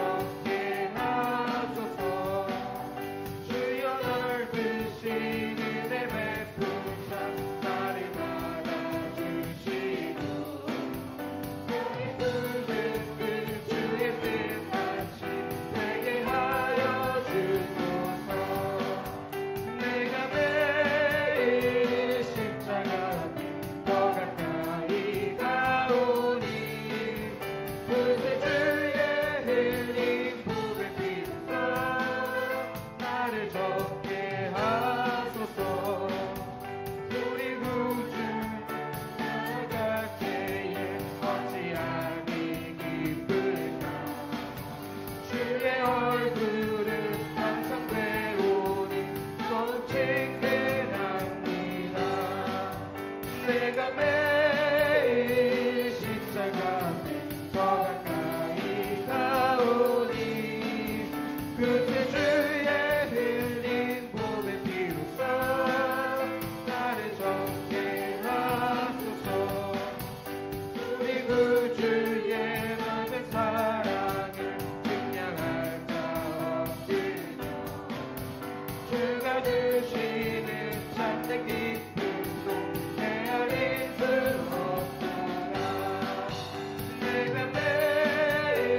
적게 하소서. 주여 넓으신 은혜 베푸사 나를 받아주시고 우리 붉은 그 주의 뜻같이 되게 하여 주소서. 내가 매일 십자가 더 가까이 가오니 그새 주의 흘린 부의 피로써 나를 적게 하소서. 우리 구주 나아갈 때에 어찌하니 기쁠까. 주의 얼굴을 항상 배우니 더욱 친근합니다. 내가 매일 십자가에 더 가까이 가오니 그때 주의 흘린 보배 피로써 나를 적게 하소서. 우리 구주의 남의 사랑을 증량할 자 없으며 주가 주시는 참된 기쁨도 헤아릴 수 없노라. 내가 매일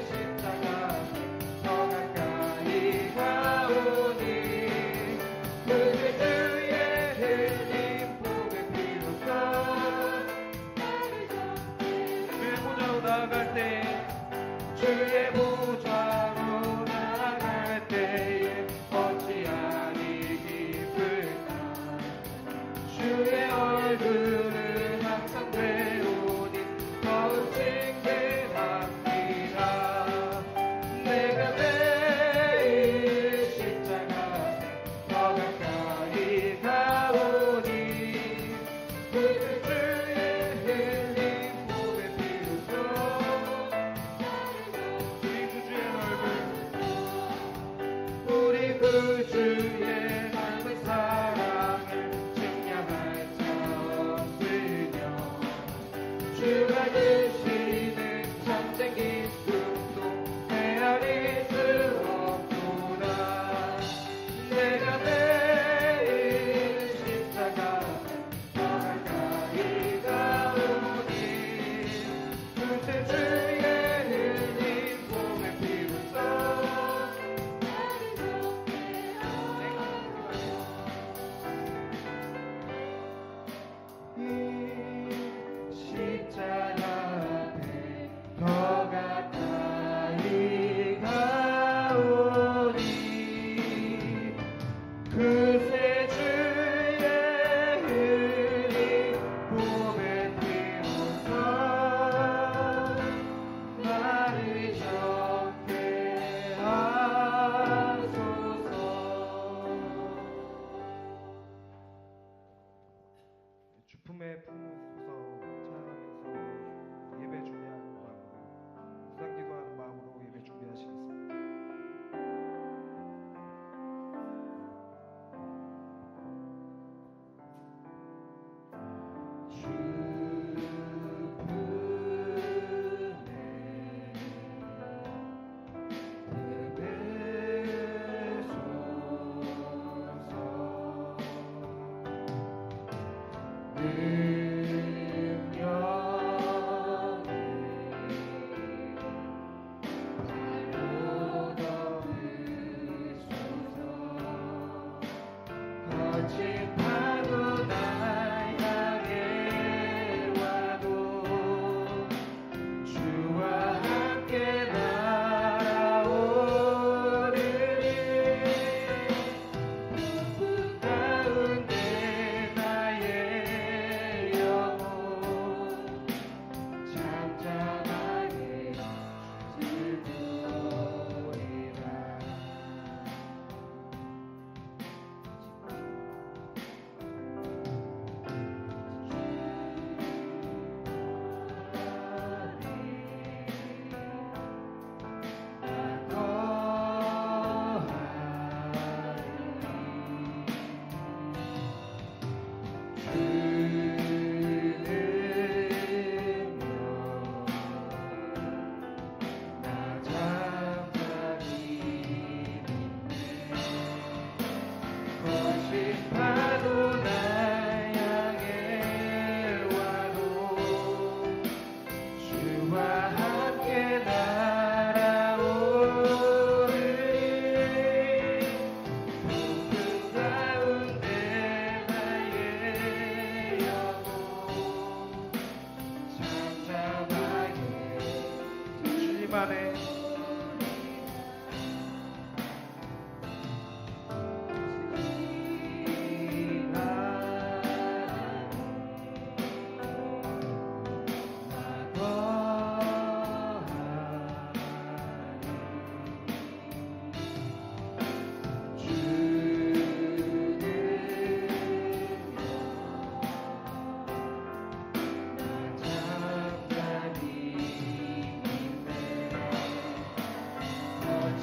십자가에 더 가까이 가오니 그때 주의 흘린 복의 피로써 주의 보좌로 나아갈 때 주의 보좌로 나아갈 때에 어찌하니 기쁠까. 주의 얼굴을 항상 배우니 더욱 친근합니다. 내가 매일 십자가에 더 가까이 가오니 그 주의 흘린 복의 피로써 우리 구주의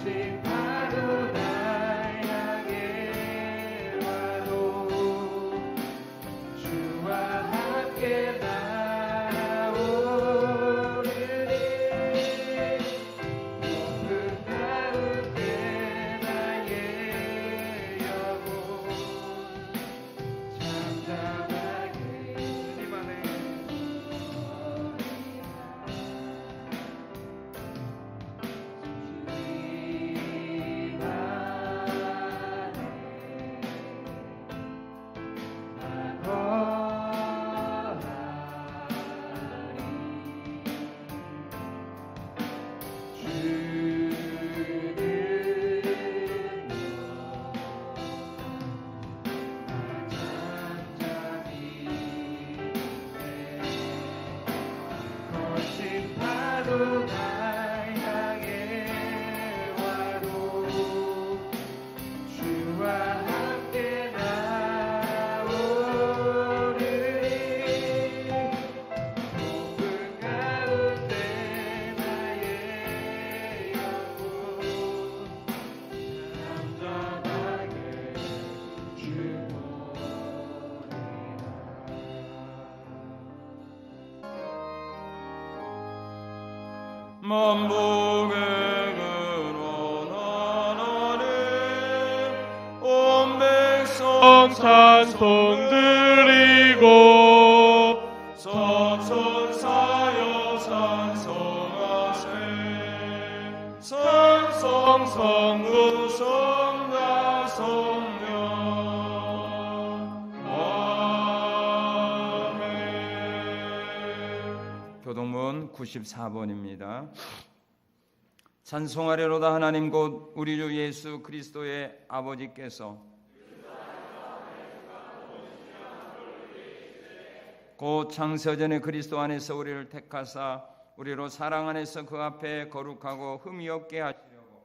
거친 파도 날 향해 와도 주와 함께 날아오르리. 높은 가운데 나의 영혼 잠잠하게 주님 안에 거친 파도 날 향해 와도 주와 함께 나오르리. 높은 가운데 나의 영혼 잠잠하게 주보리라. 만복의 근원하나님 온 백성 찬송 드리고 선선사여 찬송하세. 성성성부 성자 성령 아멘. 교동문 94번입니다. 찬송하려로다 하나님 곧 우리 주 예수 그리스도의 아버지께서 곧 창세전에 그리스도 안에서 우리를 택하사 우리로 사랑 안에서 그 앞에 거룩하고 흠이 없게 하시려고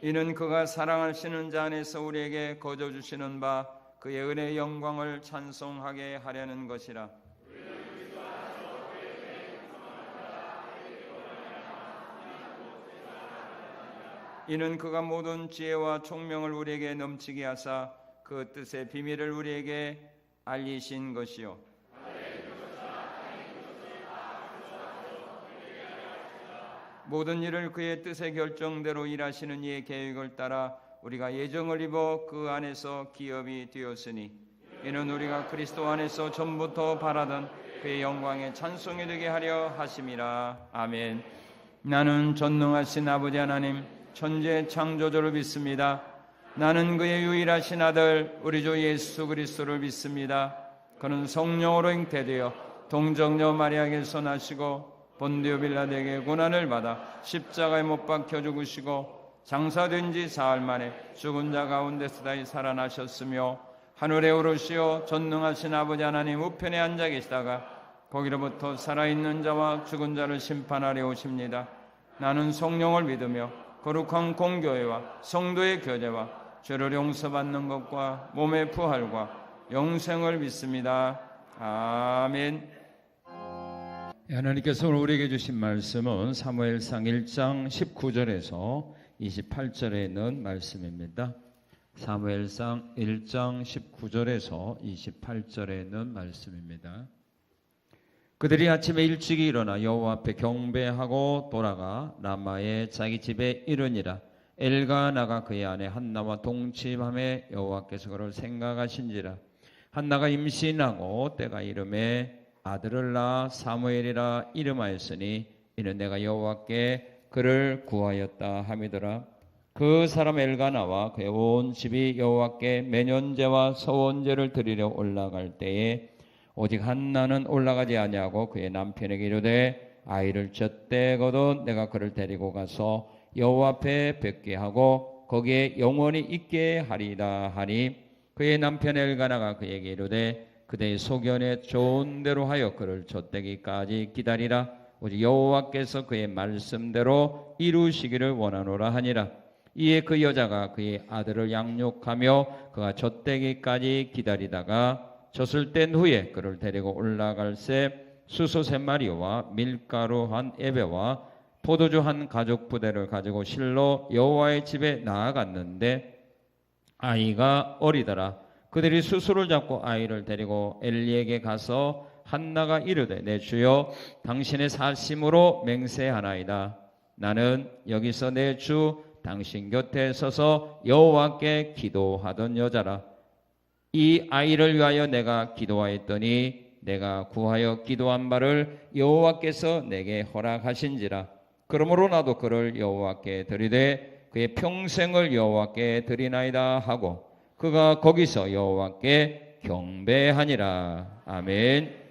이는 그가 사랑하시는 자 안에서 우리에게 거저 주시는 바 그의 은혜의 영광을 찬송하게 하려는 것이라. 이는 그가 모든 지혜와 총명을 우리에게 넘치게 하사 그 뜻의 비밀을 우리에게 알리신 것이요 모든 일을 그의 뜻의 결정대로 일하시는 이의 계획을 따라 우리가 예정을 입어 그 안에서 기업이 되었으니 이는 우리가 그리스도 안에서 전부터 바라던 그의 영광의 찬송이 되게 하려 하심이라. 아멘. 나는 전능하신 아버지 하나님 천재 창조주를 믿습니다. 나는 그의 유일하신 아들 우리 주 예수 그리스도를 믿습니다. 그는 성령으로 잉태되어 동정녀 마리아에게서 나시고 본디오 빌라드에게 고난을 받아 십자가에 못 박혀 죽으시고 장사된 지 사흘 만에 죽은 자 가운데서 다시 살아나셨으며 하늘에 오르시어 전능하신 아버지 하나님 우편에 앉아 계시다가 거기로부터 살아있는 자와 죽은 자를 심판하려 오십니다. 나는 성령을 믿으며 거룩한 공교회와 성도의 교제와 죄를 용서받는 것과 몸의 부활과 영생을 믿습니다. 아멘. 하나님께서 오늘 우리에게 주신 말씀은 사무엘상 1장 19절에서 28절에 있는 말씀입니다. 사무엘상 1장 19절에서 28절에 있는 말씀입니다. 그들이 아침에 일찍 일어나 여호와 앞에 경배하고 돌아가 라마의 자기 집에 이르니라. 엘가나가 그의 아내 한나와 동침함에 여호와께서 그를 생각하신지라. 한나가 임신하고 때가 이름에 아들을 낳아 사무엘이라 이름하였으니 이는 내가 여호와께 그를 구하였다 함이더라. 그 사람 엘가나와 그의 온 집이 여호와께 매년제와 서원제를 드리려 올라갈 때에 오직 한나는 올라가지 아니하고 그의 남편에게 이르되 아이를 젖대거든 내가 그를 데리고 가서 여호와 앞에 뵙게 하고 거기에 영원히 있게 하리다 하니 그의 남편 엘가나가 그에게 이르되 그대의 소견에 좋은 대로 하여 그를 젖대기까지 기다리라. 오직 여호와께서 그의 말씀대로 이루시기를 원하노라 하니라. 이에 그 여자가 그의 아들을 양육하며 그가 젖대기까지 기다리다가 젖을 뗀 후에 그를 데리고 올라갈새 수소 3마리와 밀가루 한 에베와 포도주 한 가죽 부대를 가지고 실로 여호와의 집에 나아갔는데 아이가 어리더라. 그들이 수소를 잡고 아이를 데리고 엘리에게 가서 한나가 이르되 내 주여 당신의 사심으로 맹세하나이다. 나는 여기서 내 주 당신 곁에 서서 여호와께 기도하던 여자라. 이 아이를 위하여 내가 기도하였더니 내가 구하여 기도한 바를 여호와께서 내게 허락하신지라. 그러므로 나도 그를 여호와께 드리되 그의 평생을 여호와께 드리나이다 하고 그가 거기서 여호와께 경배하니라. 아멘.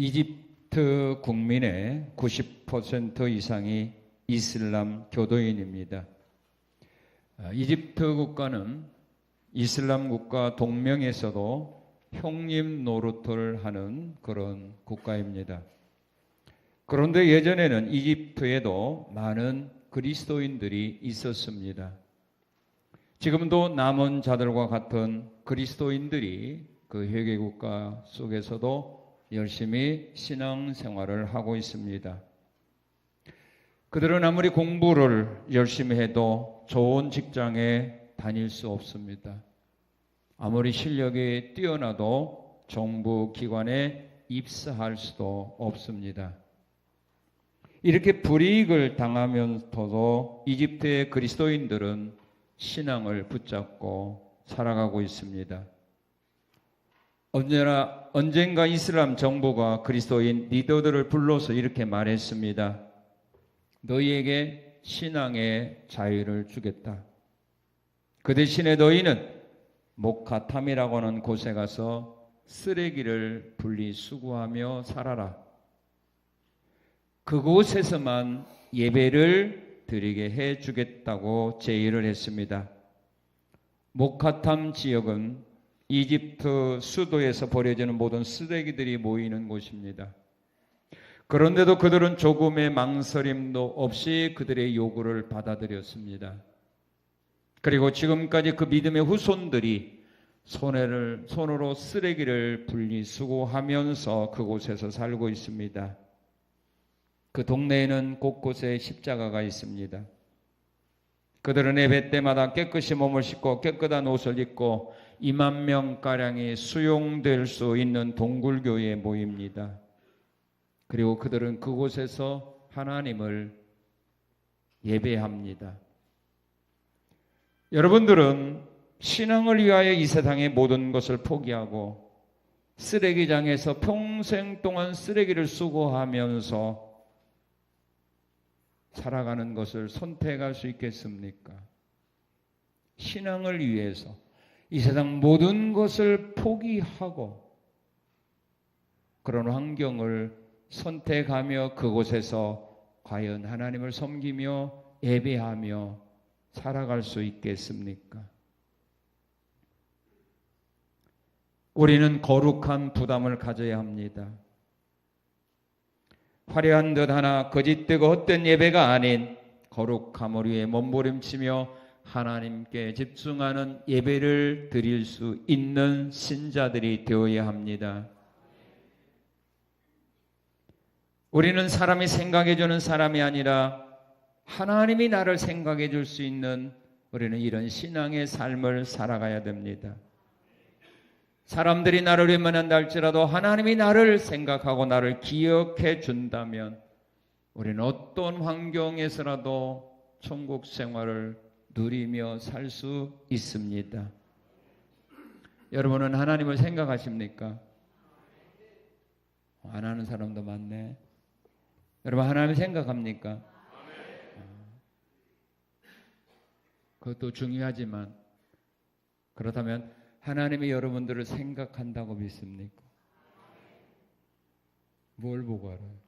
이집트 국민의 90% 이상이 이슬람 교도인입니다. 이집트 국가는 이슬람 국가 동명에서도 형님 노릇을 하는 그런 국가입니다. 그런데 예전에는 이집트에도 많은 그리스도인들이 있었습니다. 지금도 남은 자들과 같은 그리스도인들이 그 회개국가 속에서도 열심히 신앙생활을 하고 있습니다. 그들은 아무리 공부를 열심히 해도 좋은 직장에 다닐 수 없습니다. 아무리 실력이 뛰어나도 정부 기관에 입사할 수도 없습니다. 이렇게 불이익을 당하면서도 이집트의 그리스도인들은 신앙을 붙잡고 살아가고 있습니다. 언젠가 이슬람 정부가 그리스도인 리더들을 불러서 이렇게 말했습니다. 너희에게 신앙의 자유를 주겠다. 그 대신에 너희는 목카탐이라고 하는 곳에 가서 쓰레기를 분리수거하며 살아라. 그곳에서만 예배를 드리게 해주겠다고 제의를 했습니다. 목카탐 지역은 이집트 수도에서 버려지는 모든 쓰레기들이 모이는 곳입니다. 그런데도 그들은 조금의 망설임도 없이 그들의 요구를 받아들였습니다. 그리고 지금까지 그 믿음의 후손들이 손으로 쓰레기를 분리수거하면서 그곳에서 살고 있습니다. 그 동네에는 곳곳에 십자가가 있습니다. 그들은 예배 때마다 깨끗이 몸을 씻고 깨끗한 옷을 입고 2만 명가량이 수용될 수 있는 동굴교회에 모입니다. 그리고 그들은 그곳에서 하나님을 예배합니다. 여러분들은 신앙을 위하여 이 세상의 모든 것을 포기하고 쓰레기장에서 평생 동안 쓰레기를 수거하면서 살아가는 것을 선택할 수 있겠습니까? 신앙을 위해서 이 세상 모든 것을 포기하고 그런 환경을 선택하며 그곳에서 과연 하나님을 섬기며 예배하며 살아갈 수 있겠습니까? 우리는 거룩한 부담을 가져야 합니다. 화려한 듯 하나 거짓되고 헛된 예배가 아닌 거룩함을 위해 몸부림치며 하나님께 집중하는 예배를 드릴 수 있는 신자들이 되어야 합니다. 우리는 사람이 생각해주는 사람이 아니라 하나님이 나를 생각해 줄 수 있는 우리는 이런 신앙의 삶을 살아가야 됩니다. 사람들이 나를 외면한다 할지라도 하나님이 나를 생각하고 나를 기억해 준다면 우리는 어떤 환경에서라도 천국 생활을 누리며 살 수 있습니다. 여러분은 하나님을 생각하십니까? 안 하는 사람도 많네. 여러분 하나님을 생각합니까? 그것도 중요하지만 그렇다면 하나님이 여러분들을 생각한다고 믿습니까? 뭘 보고 알아요?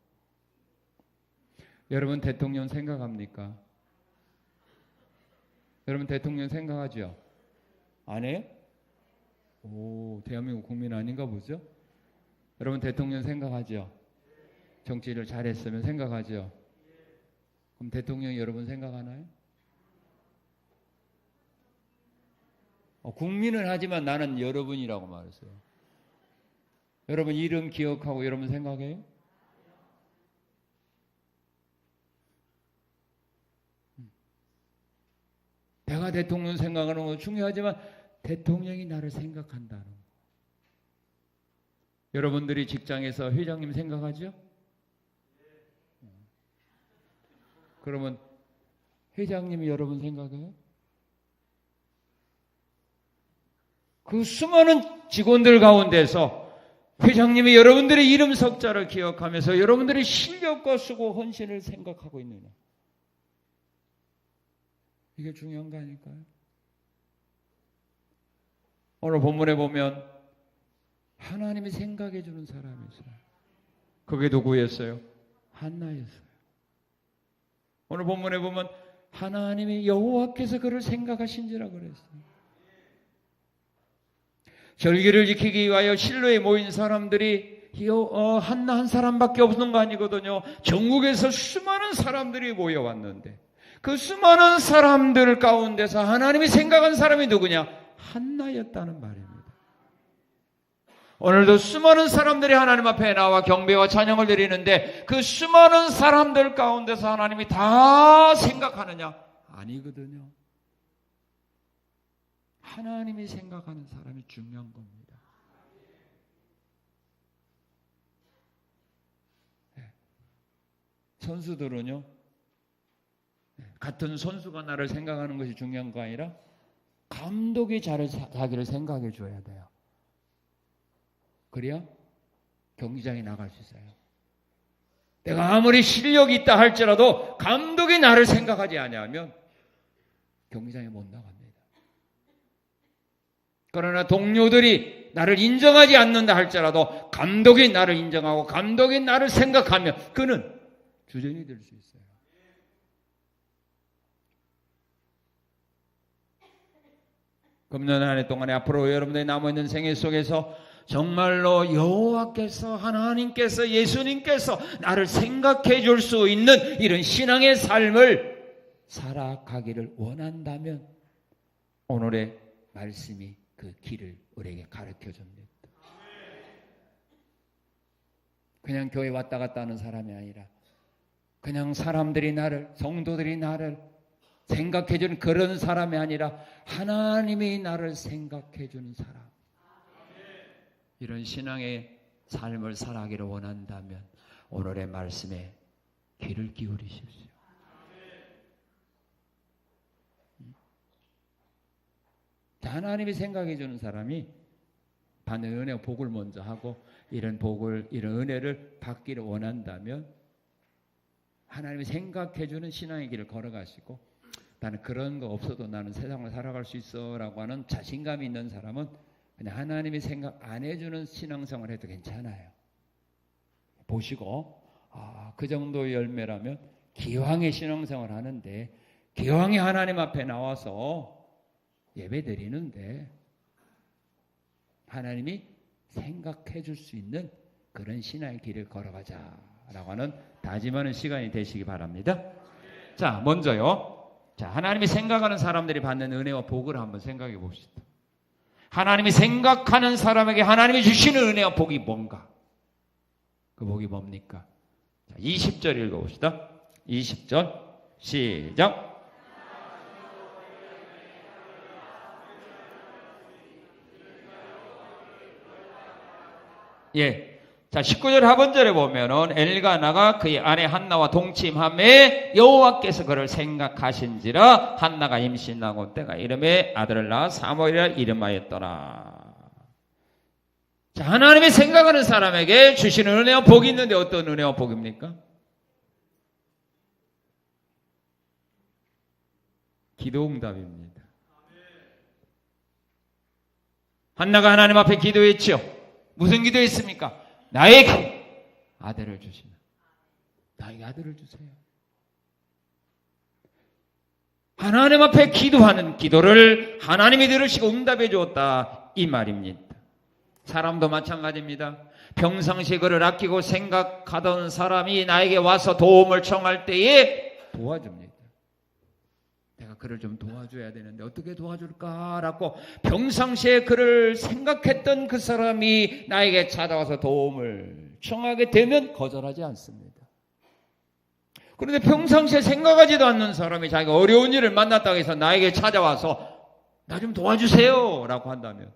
여러분 대통령 생각합니까? 여러분 대통령 생각하죠? 안 해요? 오, 대한민국 국민 아닌가 보죠? 여러분 대통령 생각하죠? 정치를 잘했으면 생각하죠? 그럼 대통령이 여러분 생각하나요? 국민은 하지만 나는 여러분이라고 말했어요. 여러분 이름 기억하고 여러분 생각해요? 내가 대통령 생각하는 건 중요하지만 대통령이 나를 생각한다는 거. 여러분들이 직장에서 회장님 생각하죠? 그러면 회장님이 여러분 생각해요? 그 수많은 직원들 가운데서 회장님이 여러분들의 이름 석자를 기억하면서 여러분들의 실력과 수고 헌신을 생각하고 있느냐? 이게 중요한 거 아닐까요? 오늘 본문에 보면 하나님이 생각해 주는 사람이 있어요. 그게 누구였어요? 한나였어요. 오늘 본문에 보면 하나님이 여호와께서 그를 생각하신지라 그랬어요. 절기를 지키기 위하여 실로에 모인 사람들이 한나 한 사람밖에 없는 거 아니거든요. 전국에서 수많은 사람들이 모여왔는데 그 수많은 사람들 가운데서 하나님이 생각한 사람이 누구냐? 한나였다는 말입니다. 오늘도 수많은 사람들이 하나님 앞에 나와 경배와 찬양을 드리는데 그 수많은 사람들 가운데서 하나님이 다 생각하느냐? 아니거든요. 하나님이 생각하는 사람이 중요한 겁니다. 선수들은요, 같은 선수가 나를 생각하는 것이 중요한 거 아니라 감독이 자기를 생각해 줘야 돼요. 그래야 경기장에 나갈 수 있어요. 내가 아무리 실력이 있다 할지라도 감독이 나를 생각하지 아니하면 경기장에 못 나갑니다. 그러나 동료들이 나를 인정하지 않는다 할지라도 감독이 나를 인정하고 감독이 나를 생각하면 그는 주전이 될 수 있어요. 금년 한 해 동안에 앞으로 여러분들이 남아있는 생애 속에서 정말로 여호와께서 하나님께서 예수님께서 나를 생각해 줄 수 있는 이런 신앙의 삶을 살아가기를 원한다면 오늘의 말씀이 그 길을 우리에게 가르쳐 줍니다. 그냥 교회 왔다 갔다 하는 사람이 아니라 그냥 사람들이 나를, 성도들이 나를 생각해 주는 그런 사람이 아니라 하나님이 나를 생각해 주는 사람. 이런 신앙의 삶을 살아가기를 원한다면 오늘의 말씀에 귀를 기울이십시오. 하나님이 생각해 주는 사람이 받는 은혜와 복을 먼저 하고 이런 복을, 이런 은혜를 받기를 원한다면 하나님이 생각해 주는 신앙의 길을 걸어가시고 나는 그런 거 없어도 나는 세상을 살아갈 수 있어 라고 하는 자신감이 있는 사람은 그냥 하나님이 생각 안 해주는 신앙생활을 해도 괜찮아요. 보시고 그 정도의 열매라면 기왕의 신앙생활을 하는데 기왕의 하나님 앞에 나와서 예배 드리는데 하나님이 생각해 줄 수 있는 그런 신앙의 길을 걸어가자라고 하는 다짐하는 시간이 되시기 바랍니다. 자, 먼저요. 자, 하나님이 생각하는 사람들이 받는 은혜와 복을 한번 생각해 봅시다. 하나님이 생각하는 사람에게 하나님이 주시는 은혜와 복이 뭔가? 그 복이 뭡니까? 자, 20절 읽어봅시다. 20절 시작. 예. 자, 19절 하반절에 보면은 엘가나가 그의 아내 한나와 동침함에 여호와께서 그를 생각하신지라 한나가 임신하고 때가 이름에 아들을 낳아 사무엘이라 이름하였더라. 자, 하나님이 생각하는 사람에게 주시는 은혜와 복이 있는데 어떤 은혜와 복입니까? 기도응답입니다. 한나가 하나님 앞에 기도했죠. 무슨 기도했습니까? 나에게 아들을 주시면 나에게 아들을 주세요. 하나님 앞에 기도하는 기도를 하나님이 들으시고 응답해 주었다 이 말입니다. 사람도 마찬가지입니다. 평상시에 그를 아끼고 생각하던 사람이 나에게 와서 도움을 청할 때에 도와줍니다. 내가 그를 좀 도와줘야 되는데 어떻게 도와줄까라고 평상시에 그를 생각했던 그 사람이 나에게 찾아와서 도움을 청하게 되면 거절하지 않습니다. 그런데 평상시에 생각하지도 않는 사람이 자기가 어려운 일을 만났다고 해서 나에게 찾아와서 나 좀 도와주세요 라고 한다면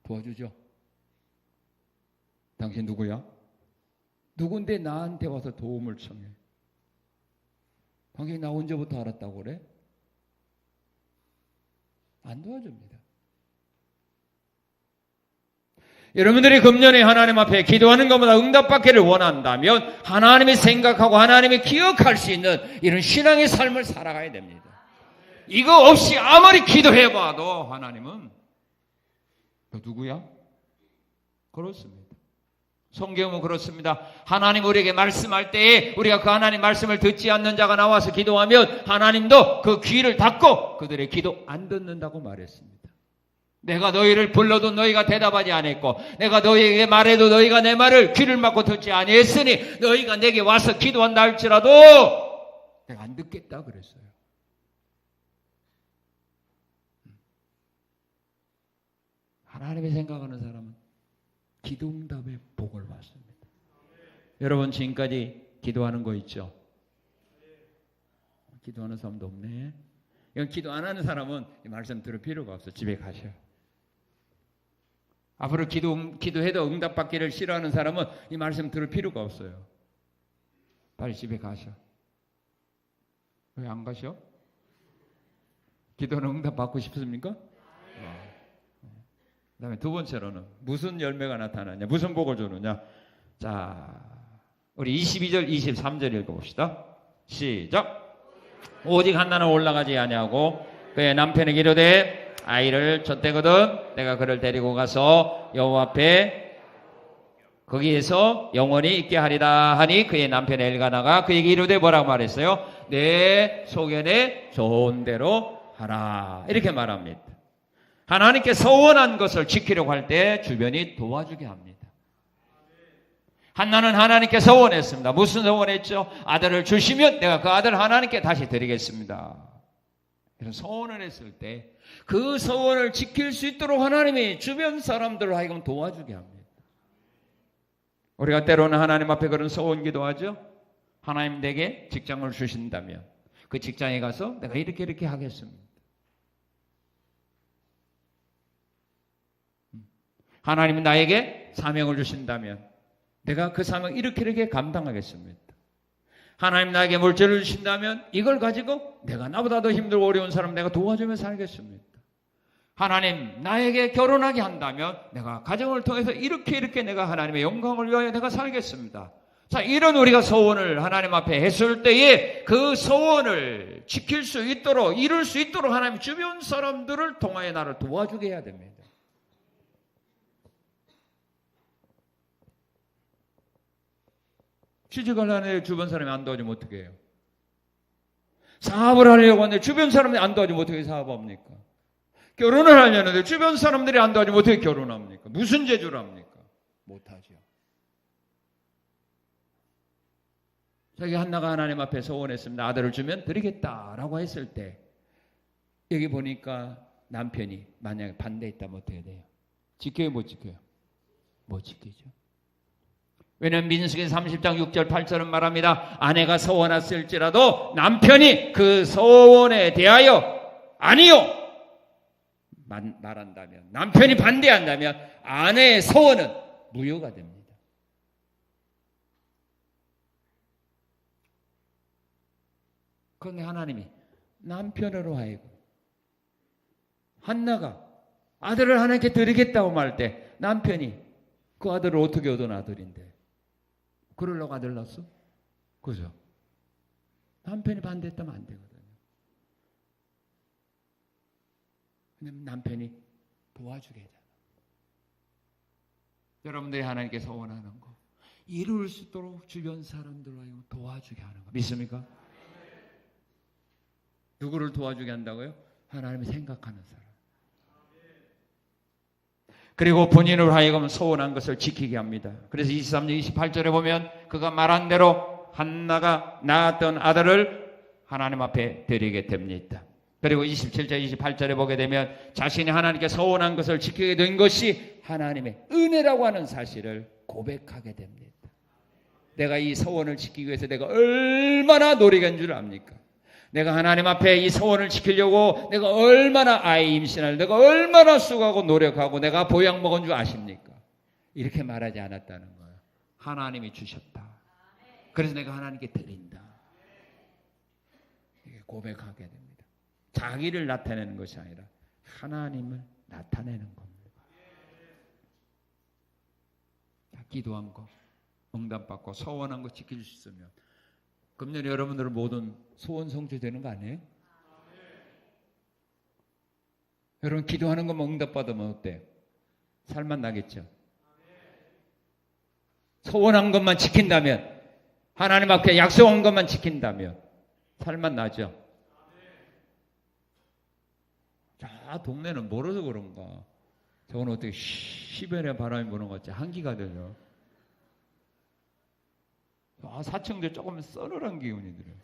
도와주죠. 당신 누구야? 누군데 나한테 와서 도움을 청해? 당신이 나 언제부터 알았다고 그래? 안 도와줍니다. 여러분들이 금년에 하나님 앞에 기도하는 것보다 응답받기를 원한다면 하나님이 생각하고 하나님이 기억할 수 있는 이런 신앙의 삶을 살아가야 됩니다. 이거 없이 아무리 기도해봐도 하나님은 너 누구야? 그렇습니다. 성경은 그렇습니다. 하나님 우리에게 말씀할 때에 우리가 그 하나님 말씀을 듣지 않는 자가 나와서 기도하면 하나님도 그 귀를 닫고 그들의 기도 안 듣는다고 말했습니다. 내가 너희를 불러도 너희가 대답하지 않았고 내가 너희에게 말해도 너희가 내 말을 귀를 막고 듣지 아니했으니 너희가 내게 와서 기도한다 할지라도 내가 안 듣겠다 그랬어요. 하나님이 생각하는 사람은 기도응답의 복을 받습니다. 여러분 지금까지 기도하는 거 있죠? 기도하는 사람도 없네. 이건 기도 안 하는 사람은 이 말씀 들을 필요가 없어. 집에 가셔요. 앞으로 기도해도 응답받기를 싫어하는 사람은 이 말씀 들을 필요가 없어요. 빨리 집에 가셔. 왜 안 가셔? 기도는 응답받고 싶습니까? 그 다음에 두 번째로는 무슨 열매가 나타나냐, 무슨 복을 주느냐. 자, 우리 22절 23절 읽어봅시다. 시작. 오직 한나는 올라가지 아니하고 그의 남편에게 이르되 아이를 젖대거든 내가 그를 데리고 가서 여호와 앞에 거기에서 영원히 있게 하리라 하니 그의 남편 엘가나가 그에게 이르되 뭐라고 말했어요? 내 소견에 좋은 대로 하라 이렇게 말합니다. 하나님께 서원한 것을 지키려고 할 때 주변이 도와주게 합니다. 한나는 하나님께 서원했습니다. 무슨 서원했죠? 아들을 주시면 내가 그 아들을 하나님께 다시 드리겠습니다. 이런 서원을 했을 때 그 서원을 지킬 수 있도록 하나님이 주변 사람들을 하여금 도와주게 합니다. 우리가 때로는 하나님 앞에 그런 서원 기도하죠. 하나님 내게 직장을 주신다면 그 직장에 가서 내가 이렇게 하겠습니다. 하나님이 나에게 사명을 주신다면 내가 그 사명 이렇게 감당하겠습니다. 하나님 나에게 물질을 주신다면 이걸 가지고 내가 나보다 더 힘들고 어려운 사람 내가 도와주며 살겠습니다. 하나님 나에게 결혼하게 한다면 내가 가정을 통해서 이렇게 내가 하나님의 영광을 위하여 내가 살겠습니다. 자, 이런 우리가 서원을 하나님 앞에 했을 때에 그 서원을 지킬 수 있도록 이룰 수 있도록 하나님 주변 사람들을 통하여 나를 도와주게 해야 됩니다. 취직을 하는데 주변 사람이 안 도와주면 어떻게 해요? 사업을 하려고 하는데 주변 사람이 안 도와주면 어떻게 사업합니까? 결혼을 하려는데 주변 사람들이 안 도와주면 어떻게 결혼합니까? 무슨 재주를 합니까? 못하죠. 자기 한나가 하나님 앞에 소원했습니다. 아들을 주면 드리겠다라고 했을 때 여기 보니까 남편이 만약에 반대했다면 어떻게 돼요? 지켜요, 못 지켜요? 못 지키죠. 왜냐하면 민수기 30장 6절 8절은 말합니다. 아내가 서원했을지라도 남편이 그 서원에 대하여 아니요 말한다면 남편이 반대한다면 아내의 서원은 무효가 됩니다. 그런데 하나님이 남편으로 하여금 한나가 아들을 하나님께 드리겠다고 말 때 남편이 그 아들을 어떻게 얻은 아들인데 그러려고 아들 낳았어? 그죠? 남편이 반대했다면 안 되거든요. 왜냐면 남편이 도와주게 되잖아. 여러분들이 하나님께 소원하는 거 이룰 수 있도록 주변 사람들로 도와주게 하는 거 믿습니까? 누구를 도와주게 한다고요? 하나님이 생각하는 사람. 그리고 본인으로 하여금 소원한 것을 지키게 합니다. 그래서 23절 28절에 보면 그가 말한 대로 한나가 낳았던 아들을 하나님 앞에 드리게 됩니다. 그리고 27절 28절에 보게 되면 자신이 하나님께 소원한 것을 지키게 된 것이 하나님의 은혜라고 하는 사실을 고백하게 됩니다. 내가 이 소원을 지키기 위해서 내가 얼마나 노력한 줄 압니까? 내가 하나님 앞에 이 소원을 지키려고 내가 얼마나 아이 임신할 내가 얼마나 수고하고 노력하고 내가 보약 먹은 줄 아십니까? 이렇게 말하지 않았다는 거예요. 하나님이 주셨다. 그래서 내가 하나님께 드린다. 이게 고백하게 됩니다. 자기를 나타내는 것이 아니라 하나님을 나타내는 겁니다. 기도한 거, 응답받고 소원한 거 지킬 수 있으면 금년 여러분들은 모든 소원 성취되는 거 아니에요? 여러분 기도하는 것만 응답받으면 어때요? 살만 나겠죠? 소원한 것만 지킨다면, 하나님 앞에 약속한 것만 지킨다면 살만 나죠. 자, 동네는 멀어서 그런가. 저건 어떻게 시베리아 바람이 부는 것 같지? 한기가 들려. 아, 사층도 조금 서늘한 기운이 들어요.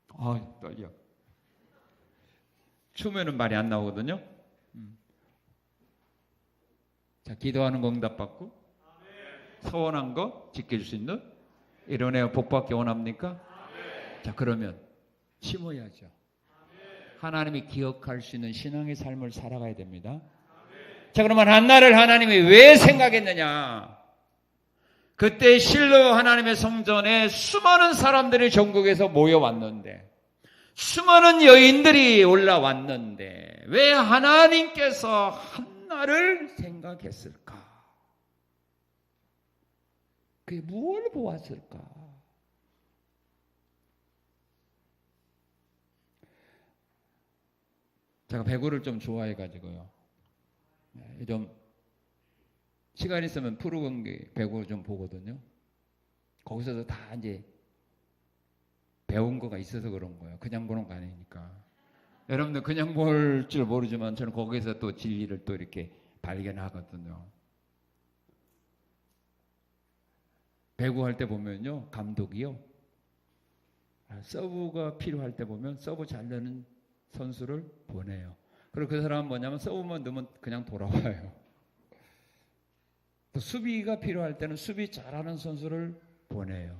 아, 떨려. 추우면은 말이 안 나오거든요. 자, 기도하는 거 응답받고, 소원한 거 지켜줄 수 있는 이런 애가 복받기 원합니까? 자, 그러면 심어야죠. 하나님이 기억할 수 있는 신앙의 삶을 살아가야 됩니다. 자, 그러면 한나를 하나님이 왜 생각했느냐? 그때 실로 하나님의 성전에 수많은 사람들이 전국에서 모여왔는데, 수많은 여인들이 올라왔는데 왜 하나님께서 한나를 생각했을까? 그게 무엇을 보았을까? 제가 배구를 좀 좋아해가지고요. 좀 시간 있으면 프로 경기 배구 좀 보거든요. 거기서도 다 이제 배운 거가 있어서 그런 거예요. 그냥 보는 거 아니니까. 여러분들 그냥 볼 줄 모르지만 저는 거기서 또 진리를 또 이렇게 발견하거든요. 배구할 때 보면요, 감독이요, 서브가 필요할 때 보면 서브 잘 넣는 선수를 보내요. 그리고 그 사람은 뭐냐면 서브만 넣으면 그냥 돌아와요. 또 수비가 필요할 때는 수비 잘하는 선수를 보내요.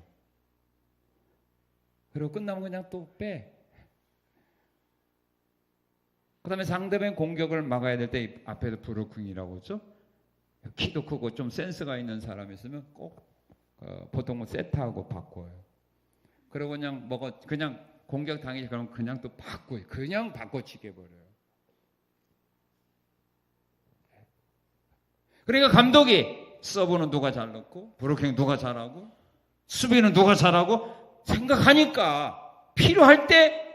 그리고 끝나면 그냥 또 빼. 그 다음에 상대방 공격을 막아야 될 때 앞에서 브로킹이라고 했죠. 키도 크고 좀 센스가 있는 사람이 있으면 꼭 보통은 세트하고 바꿔요. 그리고 그냥 공격 당이지 그러면 그냥 또 바꿔요. 그냥 바꿔치게 버려요. 그러니까 감독이 서브는 누가 잘 넣고 브로킹 누가 잘하고 수비는 누가 잘하고 생각하니까 필요할 때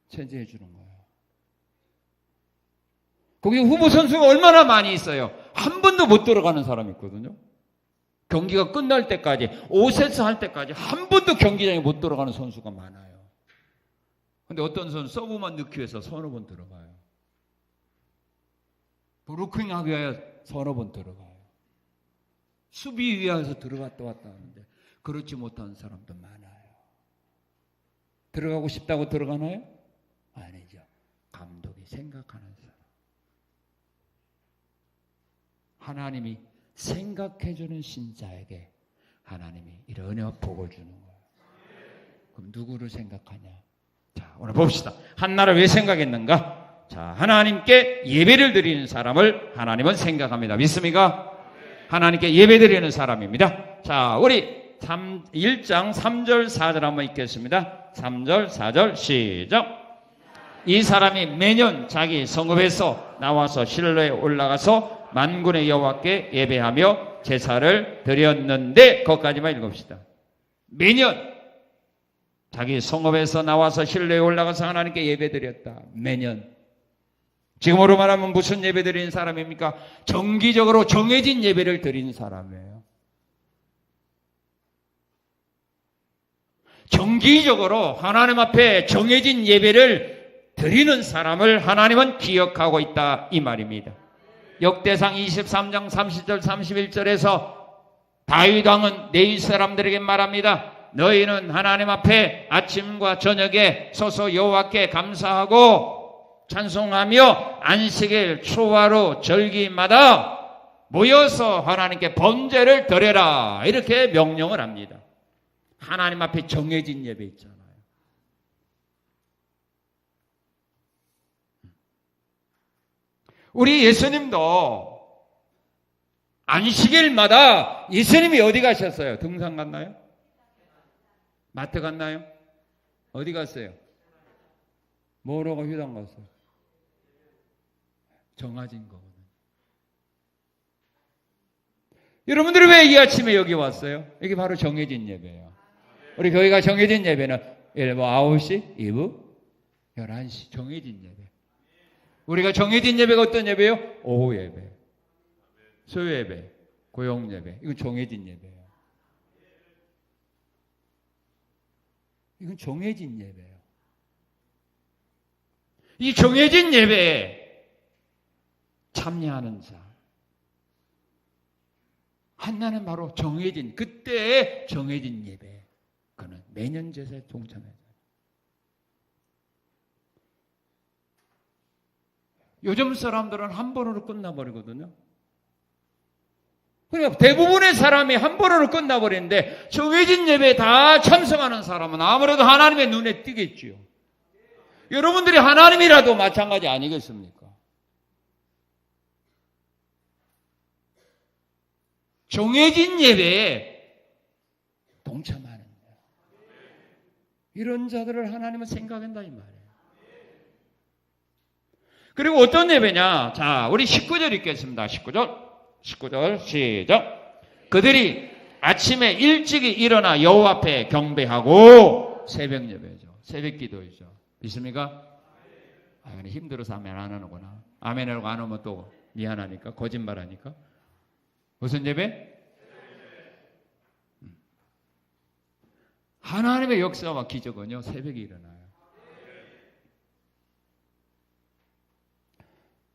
체제해 주는 거예요. 거기 후보 선수가 얼마나 많이 있어요. 한 번도 못 들어가는 사람이 있거든요. 경기가 끝날 때까지 5세트 할 때까지 한 번도 경기장에 못 들어가는 선수가 많아요. 근데 어떤 선수 서브만 넣기 위해서 서너 번 들어가요. 브로킹 하기 위해 서너 번 들어가요. 수비 위해서 들어갔다 왔다 하는데 그렇지 못한 사람도 많아요. 들어가고 싶다고 들어가나요? 아니죠. 감독이 생각하는 사람. 하나님이 생각해주는 신자에게 하나님이 이런 복을 주는 거예요. 그럼 누구를 생각하냐? 자, 오늘 봅시다. 한나를 왜 생각했는가? 자, 하나님께 예배를 드리는 사람을 하나님은 생각합니다. 믿습니까? 하나님께 예배 드리는 사람입니다. 자, 우리 1장 3절 4절 한번 읽겠습니다. 3절 4절 시작. 이 사람이 매년 자기 성읍에서 나와서 실로에 올라가서 만군의 여호와께 예배하며 제사를 드렸는데, 거기까지만 읽읍시다. 매년 자기 성읍에서 나와서 실로에 올라가서 하나님께 예배 드렸다. 매년. 지금으로 말하면 무슨 예배 드리는 사람입니까? 정기적으로 정해진 예배를 드리는 사람이에요. 정기적으로 하나님 앞에 정해진 예배를 드리는 사람을 하나님은 기억하고 있다, 이 말입니다. 역대상 23장 30절 31절에서 다윗 왕은 레위 사람들에게 말합니다. 너희는 하나님 앞에 아침과 저녁에 서서 여호와께 감사하고 찬송하며 안식일, 초하루, 절기마다 모여서 하나님께 번제를 드려라, 이렇게 명령을 합니다. 하나님 앞에 정해진 예배 있잖아요. 우리 예수님도 안식일마다 예수님이 어디 가셨어요? 등산 갔나요? 마트 갔나요? 어디 갔어요? 뭐로 가 휴당 갔어요? 정해진 거거든요. 여러분들이 왜 이 아침에 여기 왔어요? 이게 바로 정해진 예배예요. 우리 교회가 정해진 예배는 9시, 2부, 11시 정해진 예배. 우리가 정해진 예배가 어떤 예배예요? 오후 예배. 소요예배, 고용예배. 이건 정해진 예배예요. 이건 정해진 예배예요. 이 정해진 예배에 참여하는 자. 한나는 바로 정해진, 그때의 정해진 예배. 그는 매년 제사에 동참해요. 요즘 사람들은 한 번으로 끝나버리거든요. 그러니까 대부분의 사람이 한 번으로 끝나버리는데 정해진 예배에 다 참석하는 사람은 아무래도 하나님의 눈에 띄겠지요. 여러분들이 하나님이라도 마찬가지 아니겠습니까? 정해진 예배에 동참하는 거예요. 이런 자들을 하나님은 생각한다 이 말이에요. 그리고 어떤 예배냐? 자, 우리 19절 읽겠습니다. 19절 시작. 그들이 아침에 일찍이 일어나 여호와 앞에 경배하고 새벽 예배죠. 새벽 기도이죠. 믿습니까? 아, 힘들어서 아멘 안 하는구나. 아멘이라고 안 하면 또 미안하니까, 거짓말하니까. 무슨 예배? 하나님의 역사와 기적은요, 새벽에 일어나요.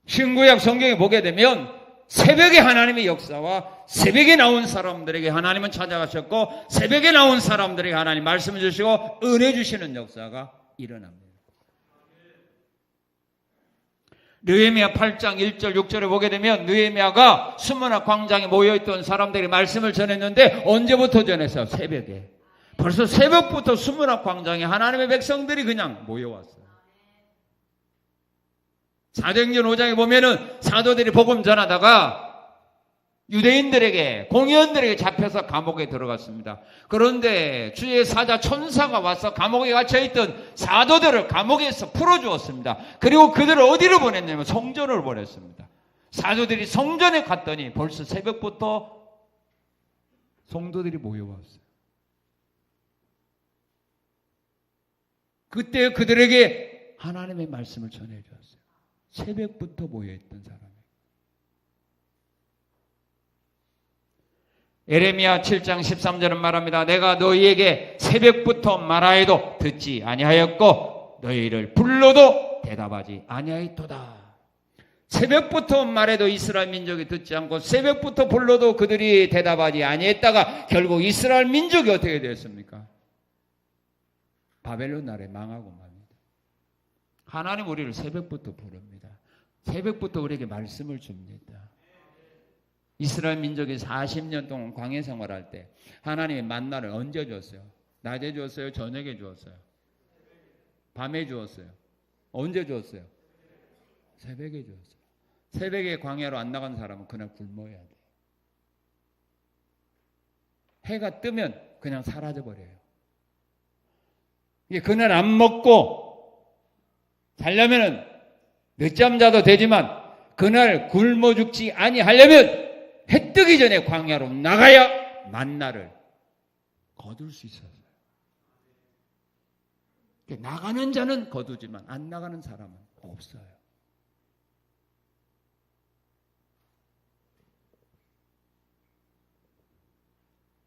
신구약 성경에 보게 되면 새벽에 하나님의 역사와 새벽에 나온 사람들에게 하나님은 찾아가셨고 새벽에 나온 사람들에게 하나님 말씀을 주시고 은혜 주시는 역사가 일어납니다. 느헤미야 8장 1절 6절에 보게 되면 느헤미야가 수문학 광장에 모여있던 사람들이 말씀을 전했는데 언제부터 전했어요? 새벽에. 벌써 새벽부터 수문학 광장에 하나님의 백성들이 그냥 모여왔어요. 사도행전 5장에 보면은 사도들이 복음 전하다가 유대인들에게, 공의원들에게 잡혀서 감옥에 들어갔습니다. 그런데 주의 사자 천사가 와서 감옥에 갇혀있던 사도들을 감옥에서 풀어주었습니다. 그리고 그들을 어디로 보냈냐면 성전으로 보냈습니다. 사도들이 성전에 갔더니 벌써 새벽부터 성도들이 모여왔어요. 그때 그들에게 하나님의 말씀을 전해주었어요. 새벽부터 모여있던 사람이. 에레미야 7장 13절은 말합니다. 내가 너희에게 새벽부터 말하여도 듣지 아니하였고 너희를 불러도 대답하지 아니하였도다. 새벽부터 말해도 이스라엘 민족이 듣지 않고 새벽부터 불러도 그들이 대답하지 아니했다가 결국 이스라엘 민족이 어떻게 되었습니까? 바벨론 나라에 망하고 맙니다. 하나님 우리를 새벽부터 부릅니다. 새벽부터 우리에게 말씀을 줍니다. 이스라엘 민족이 40년 동안 광야 생활할 때 하나님의 만나를 언제 주었어요? 낮에 주었어요? 저녁에 주었어요? 밤에 주었어요? 언제 주었어요? 새벽에 주었어요. 새벽에 광야로 안 나간 사람은 그날 굶어야 돼요. 해가 뜨면 그냥 사라져버려요. 그날 안 먹고 자려면은 늦잠 자도 되지만 그날 굶어 죽지 아니하려면 해 뜨기 전에 광야로 나가야 만나를 거둘 수 있어요. 나가는 자는 거두지만 안 나가는 사람은 없어요.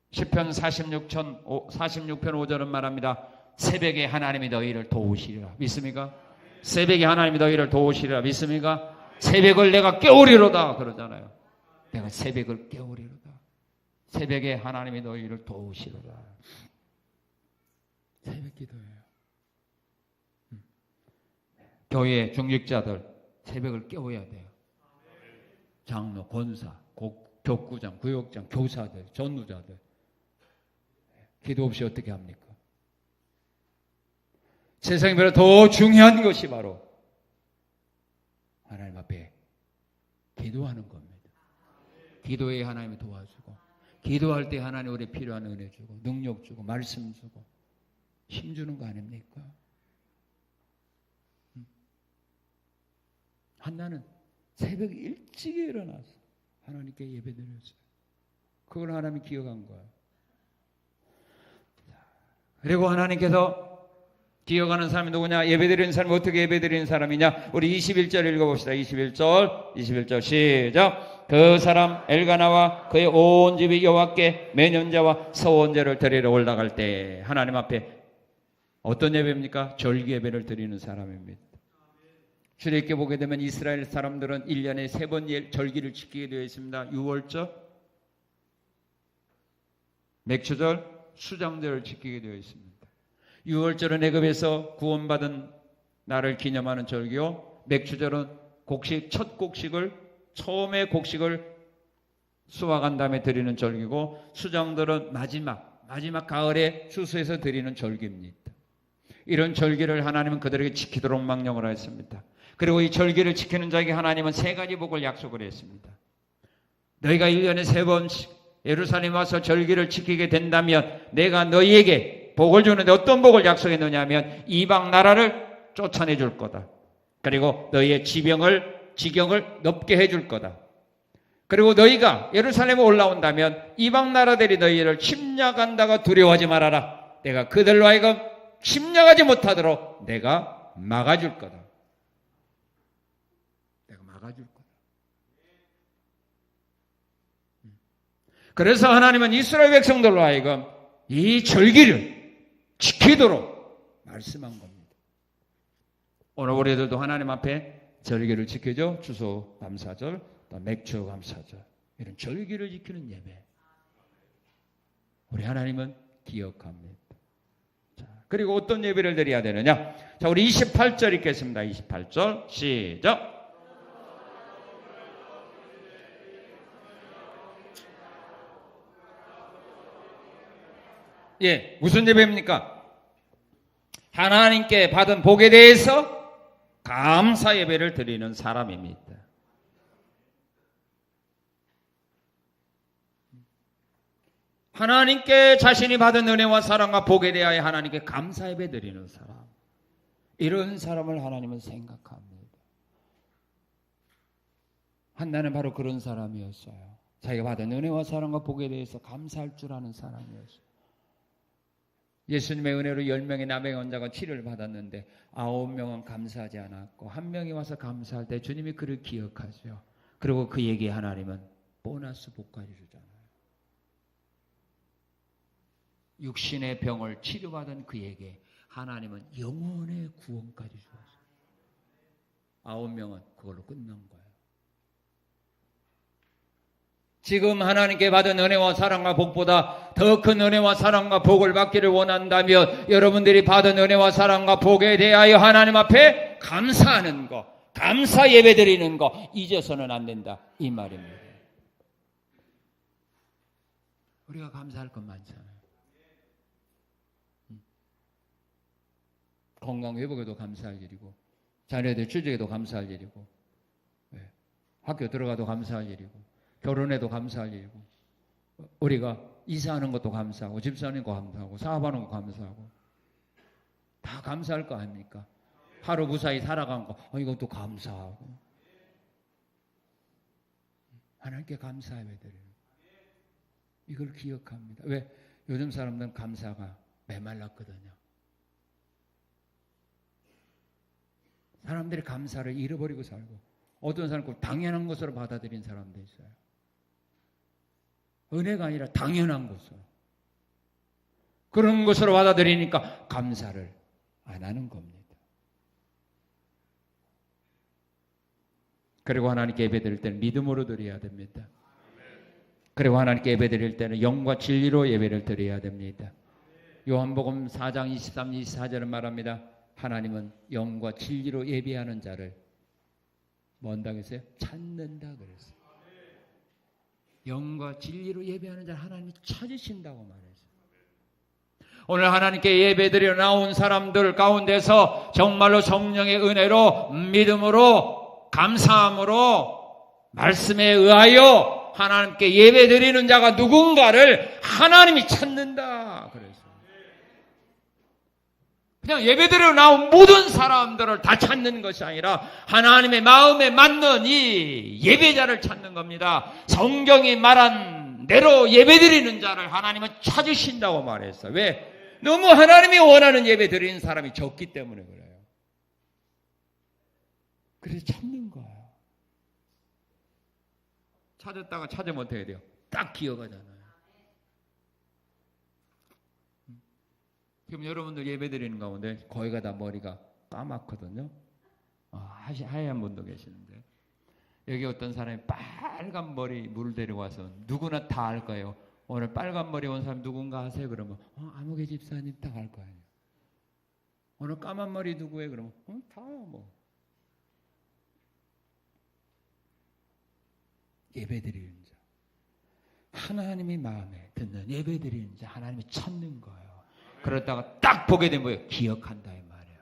시편 46편 5절은 말합니다. 새벽에 하나님이 너희를 도우시리라. 믿습니까? 새벽에 하나님이 너희를 도우시리라. 믿습니까? 새벽을 내가 깨우리로다 그러잖아요. 내가 새벽을 깨우리로다. 새벽에 하나님이 너희를 도우시리라. 새벽 기도예요. 교회 중직자들 새벽을 깨워야 돼요. 장로, 권사, 교구장, 구역장, 교사들, 전우자들 기도 없이 어떻게 합니까? 세상에 더 중요한 것이 바로 하나님 앞에 기도하는 겁니다. 기도에 하나님이 도와주고 기도할 때 하나님 우리 필요한 은혜 주고 능력 주고 말씀 주고 힘 주는 거 아닙니까? 한나는 새벽 일찍 일어나서 하나님께 예배드렸어요. 그걸 하나님이 기억한 거예요. 그리고 하나님께서 기억하는 사람이 누구냐? 예배드리는 사람이 어떻게 예배드리는 사람이냐? 우리 21절 읽어봅시다. 21절 시작. 그 사람 엘가나와 그의 온 집이 여호와께 매년제와 서원제를 드리러 올라갈 때 하나님 앞에 어떤 예배입니까? 절기 예배를 드리는 사람입니다. 출애굽기에 보게 되면 이스라엘 사람들은 1년에 3번 절기를 지키게 되어 있습니다. 유월절, 맥추절, 수장절을 지키게 되어 있습니다. 유월절은 애굽에서 구원받은 날을 기념하는 절기요, 맥추절은 첫 곡식을 처음에 곡식을 수확한 다음에 드리는 절기고, 수장절은 마지막 가을에 추수해서 드리는 절기입니다. 이런 절기를 하나님은 그들에게 지키도록 명령을 했습니다. 그리고 이 절기를 지키는 자에게 하나님은 3가지 복을 약속을 했습니다. 너희가 1년에 3번씩 예루살렘 와서 절기를 지키게 된다면 내가 너희에게 복을 주는데 어떤 복을 약속했느냐 하면 이방 나라를 쫓아내 줄 거다. 그리고 너희의 지경을 높게 해줄 거다. 그리고 너희가 예루살렘에 올라온다면 이방 나라들이 너희를 침략한다고 두려워하지 말아라. 내가 그들로 하여금 침략하지 못하도록 내가 막아줄 거다. 내가 막아줄 거다. 그래서 하나님은 이스라엘 백성들로 하여금 이 절기를 지키도록 말씀한 겁니다. 오늘 우리들도 하나님 앞에 절기를 지키죠. 추수 감사절, 맥주 감사절, 이런 절기를 지키는 예배. 우리 하나님은 기억합니다. 자, 그리고 어떤 예배를 드려야 되느냐? 자, 우리 28절 읽겠습니다. 28절 시작. 예, 무슨 예배입니까? 하나님께 받은 복에 대해서 감사 예배를 드리는 사람입니다. 하나님께 자신이 받은 은혜와 사랑과 복에 대하여 하나님께 감사 예배 드리는 사람, 이런 사람을 하나님은 생각합니다. 한나는 바로 그런 사람이었어요. 자기가 받은 은혜와 사랑과 복에 대해서 감사할 줄 아는 사람이었어요. 예수님의 은혜로 10명의 남의 원자가 치료를 받았는데 9명은 감사하지 않았고 1명이 와서 감사할 때 주님이 그를 기억하죠. 그리고 그에게 하나님은 보너스 복까지 주잖아요. 육신의 병을 치료받은 그에게 하나님은 영혼의 구원까지 주었어요. 9명은 그걸로 끝난 거예요. 지금 하나님께 받은 은혜와 사랑과 복보다 더 큰 은혜와 사랑과 복을 받기를 원한다면 여러분들이 받은 은혜와 사랑과 복에 대하여 하나님 앞에 감사하는 것, 감사 예배 드리는 것 잊어서는 안 된다, 이 말입니다. 우리가 감사할 것 많잖아요. 건강 회복에도 감사할 일이고, 자녀들 취직에도 감사할 일이고, 학교 들어가도 감사할 일이고, 결혼해도 감사할 일이고, 우리가 이사하는 것도 감사하고, 집 사는 거 감사하고, 사업하는 거 감사하고, 다 감사할 거 아닙니까? 하루 무사히 살아간 거, 이것도 감사하고. 하나님께 감사해야 돼요. 이걸 기억합니다. 왜? 요즘 사람들은 감사가 메말랐거든요. 사람들이 감사를 잃어버리고 살고, 어떤 사람은 당연한 것으로 받아들인 사람도 있어요. 은혜가 아니라 당연한 것으로, 그런 것으로 받아들이니까 감사를 안 하는 겁니다. 그리고 하나님께 예배드릴 때는 믿음으로 드려야 됩니다. 그리고 하나님께 예배드릴 때는 영과 진리로 예배를 드려야 됩니다. 요한복음 4장 23, 24절은 말합니다. 하나님은 영과 진리로 예배하는 자를 뭔다고 했어요? 찾는다 그랬어요. 영과 진리로 예배하는 자를 하나님이 찾으신다고 말했어요. 오늘 하나님께 예배드려 나온 사람들 가운데서 정말로 성령의 은혜로, 믿음으로, 감사함으로, 말씀에 의하여 하나님께 예배드리는 자가 누군가를 하나님이 찾는다 그랬어요. 그냥 예배드리러 나온 모든 사람들을 다 찾는 것이 아니라 하나님의 마음에 맞는 이 예배자를 찾는 겁니다. 성경이 말한 대로 예배드리는 자를 하나님은 찾으신다고 말했어요. 왜? 너무 하나님이 원하는 예배 드리는 사람이 적기 때문에 그래요. 그래서 찾는 거예요. 찾았다가 찾으면 어떻게 돼요? 딱 기억하잖아요. 지금 여러분들 예배 드리는 가운데 거기가 다 머리가 까맣거든요. 하얀 분도 계시는데 여기 어떤 사람이 빨간 머리 물 데려와서 누구나 다 알 거예요. 오늘 빨간 머리 온 사람 누군가 하세요? 그러면 아무개 집사님 딱 알 거예요. 오늘 까만 머리 누구예요? 그러면 다 뭐. 예배 드리는 자, 하나님이 마음에 듣는 예배 드리는 자, 하나님이 찾는 거예요. 그러다가 딱 보게 되면 뭐예요? 기억한다 이 말이에요.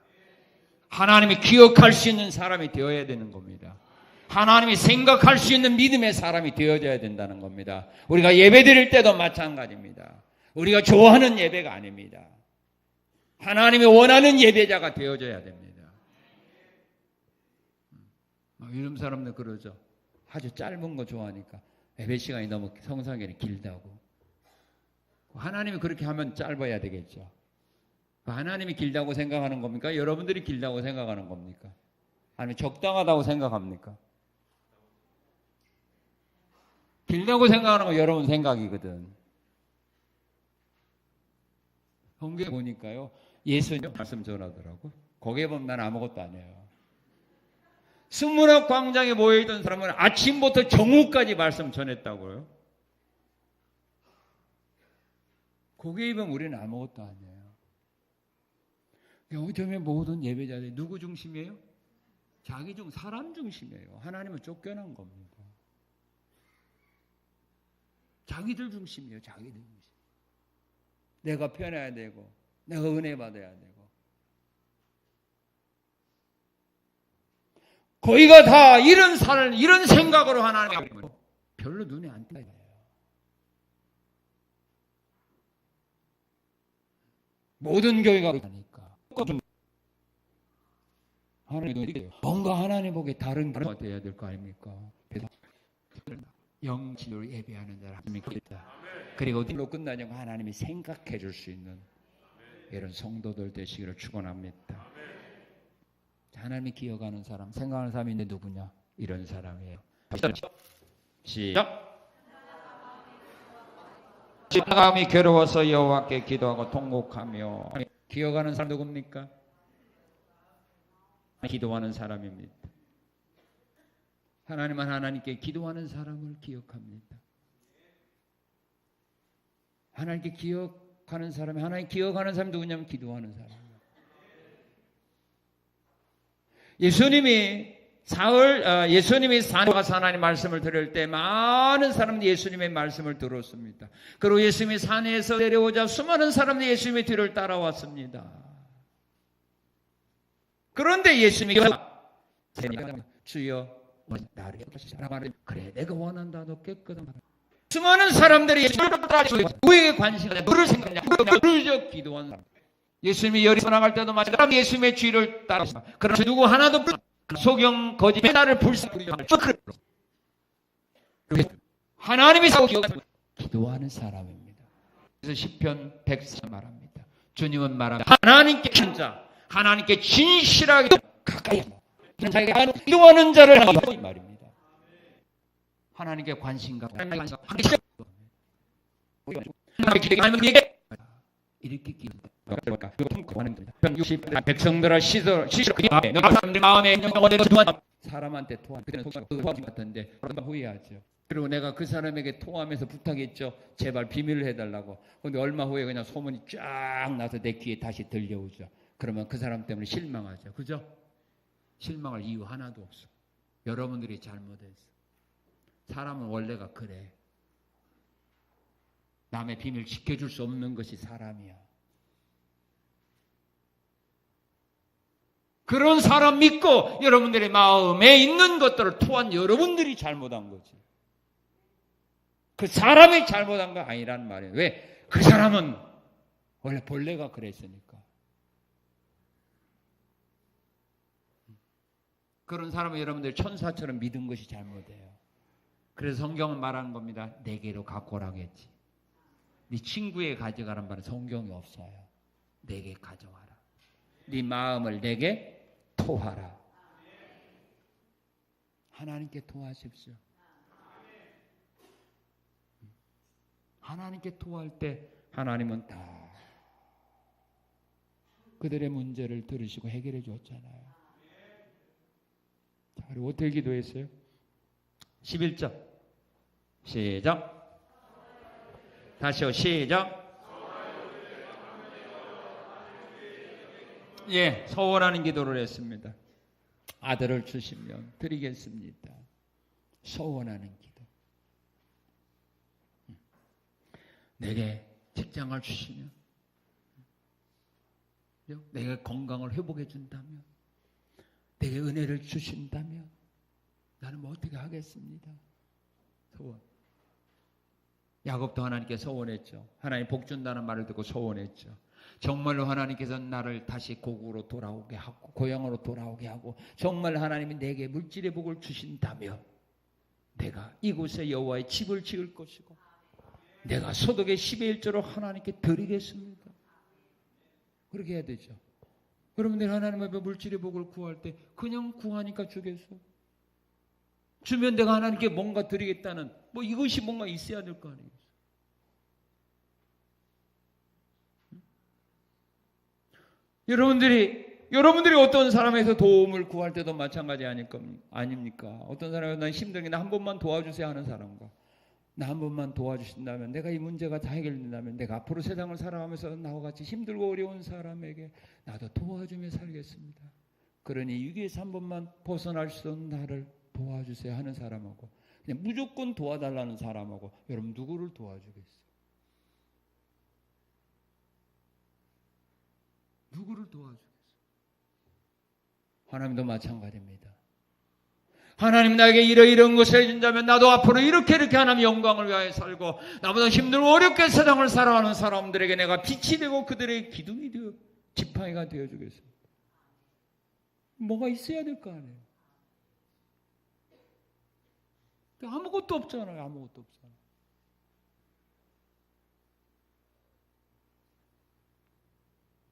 하나님이 기억할 수 있는 사람이 되어야 되는 겁니다. 하나님이 생각할 수 있는 믿음의 사람이 되어져야 된다는 겁니다. 우리가 예배 드릴 때도 마찬가지입니다. 우리가 좋아하는 예배가 아닙니다. 하나님이 원하는 예배자가 되어져야 됩니다. 요즘 사람들 그러죠. 아주 짧은 거 좋아하니까 예배 시간이 너무 성상에는 길다고. 하나님이 그렇게 하면 짧아야 되겠죠. 하나님이 길다고 생각하는 겁니까? 여러분들이 길다고 생각하는 겁니까? 아니면 적당하다고 생각합니까? 길다고 생각하는 건 여러분 생각이거든. 성경에 보니까요, 예수님 말씀 전하더라고. 거기에 보면 난 아무것도 안 해요. 승문학 광장에 모여있던 사람은 아침부터 정오까지 말씀 전했다고요. 거기에 보면 우리는 아무것도 안 해요. 요즘에 모든 예배자들이 누구 중심이에요? 사람 중심이에요. 하나님은 쫓겨난 겁니다. 자기들 중심이에요. 자기들 중심. 내가 편해야 되고 내가 은혜 받아야 되고 거기가 다 이런 생각으로 하나님이 별로 눈에 안 띄어요. 모든 교회가 그러니까 하나님이 뭔가 하나님 보기에 다른 게 돼야 될 거 아닙니까? 영지로 예배하는 자라 그리고 어디로 끝나냐고 하나님이 생각해 줄 수 있는 이런 성도들 되시기를 축원합니다. 하나님이 기억하는 사람, 생각하는 사람이 있는데 누구냐? 이런 사람이에요. 시작. 마음이 괴로워서 여호와께 기도하고 통곡하며. 기억하는 사람 누굽니까? 기도하는 사람입니다. 하나님은 하나님께 기도하는 사람을 기억합니다. 하나님께 기억하는 사람이 하나님 기억하는 사람이 누구냐면 기도하는 사람이에요. 예수님이 산에 가서 하나님 말씀을 들을 때 많은 사람들이 예수님의 말씀을 들었습니다. 그리고 예수님이 산에서 내려오자 수많은 사람들이 예수님의 뒤를 따라왔습니다. 그런데 예수님이 주여 나를 그래 내가 원한다 너 깨끗한 수많은 사람들이 예수님을 따라 누구에게 관심을 가냐 누구를 생각하냐 누구를 기도한 사람. 예수님이 열이서 나갈 때도 마찬가지로 예수님의 뒤를 따랐습니다. 그러나 누구 하나도 소경 거짓 나를 불쌍히 하나님이 기도하는 사람입니다. 그래서 시편 104 말합니다. 주님은 말합니다. 하나님께 기도하는 자, 하나님께 진실하게 가까이 자기가 기도하는 자를 이 말입니다. 하나님께 관심과 이렇게 기도합니다. 백성들아 시시로 마음에 사람한테 토한 그때는 토하기 같은데 후회하죠. 그리고 내가 그 사람에게 토하면서 부탁했죠. 제발 비밀을 해달라고. 그런데 얼마 후에 그냥 소문이 쫙 나서 내 귀에 다시 들려오죠. 그러면 그 사람 때문에 실망하죠. 그죠? 실망할 이유 하나도 없어. 여러분들이 잘못했어. 사람은 원래가 그래. 남의 비밀 지켜줄 수 없는 것이 사람이야. 그런 사람 믿고 여러분들의 마음에 있는 것들을 토한 여러분들이 잘못한 거지. 그 사람이 잘못한 거 아니란 말이에요. 왜? 그 사람은 원래 본래가 그랬으니까. 그런 사람은 여러분들이 천사처럼 믿은 것이 잘못이에요. 그래서 성경은 말하는 겁니다. 내게로 갖고 오라겠지. 네 친구에 가져가란 말은 성경이 없어요. 내게 가져와라. 네 마음을 내게 토하라. 하나님께 토하십시오. 하나님께 토할 때 하나님은 다 그들의 문제를 들으시고 해결해 주었잖아요. 자, 그리고 어떻게 기도했어요? 11절 시작. 다시요. 시작. 예, 소원하는 기도를 했습니다. 아들을 주시면 드리겠습니다. 소원하는 기도. 내게 직장을 주시면, 내게 건강을 회복해 준다면, 내게 은혜를 주신다면 나는 뭐 어떻게 하겠습니다. 소원. 야곱도 하나님께 소원했죠. 하나님 복 준다는 말을 듣고 소원했죠. 정말로 하나님께서 나를 다시 고국으로 돌아오게 하고 고향으로 돌아오게 하고 정말 하나님이 내게 물질의 복을 주신다면 내가 이곳에 여호와의 집을 지을 것이고 내가 소득의 10의 1조로 하나님께 드리겠습니다. 그렇게 해야 되죠. 그러면 내가 하나님 앞에 물질의 복을 구할 때 그냥 구하니까 주겠어? 주면 내가 하나님께 뭔가 드리겠다는 뭐 이것이 뭔가 있어야 될 거 아니에요. 여러분들이 어떤 사람에서 도움을 구할 때도 마찬가지 아닙니까? 어떤 사람이 난 힘들게 나 한 번만 도와주세요 하는 사람과 나 한 번만 도와주신다면 내가 이 문제가 다 해결된다면 내가 앞으로 세상을 살아가면서 나와 같이 힘들고 어려운 사람에게 나도 도와주며 살겠습니다. 그러니 위기에서 한 번만 벗어날 수 있는 나를 도와주세요 하는 사람하고 그냥 무조건 도와달라는 사람하고 여러분 누구를 도와주겠어요? 누구를 도와주겠어요? 하나님도 마찬가지입니다. 하나님 나에게 이런 것을 해준다면 나도 앞으로 이렇게 하나님 영광을 위하여 살고 나보다 힘들고 어렵게 세상을 살아가는 사람들에게 내가 빛이 되고 그들의 기둥이 되어 지팡이가 되어주겠습니다. 뭐가 있어야 될 거 아니에요. 아무것도 없잖아요. 아무것도 없잖아요.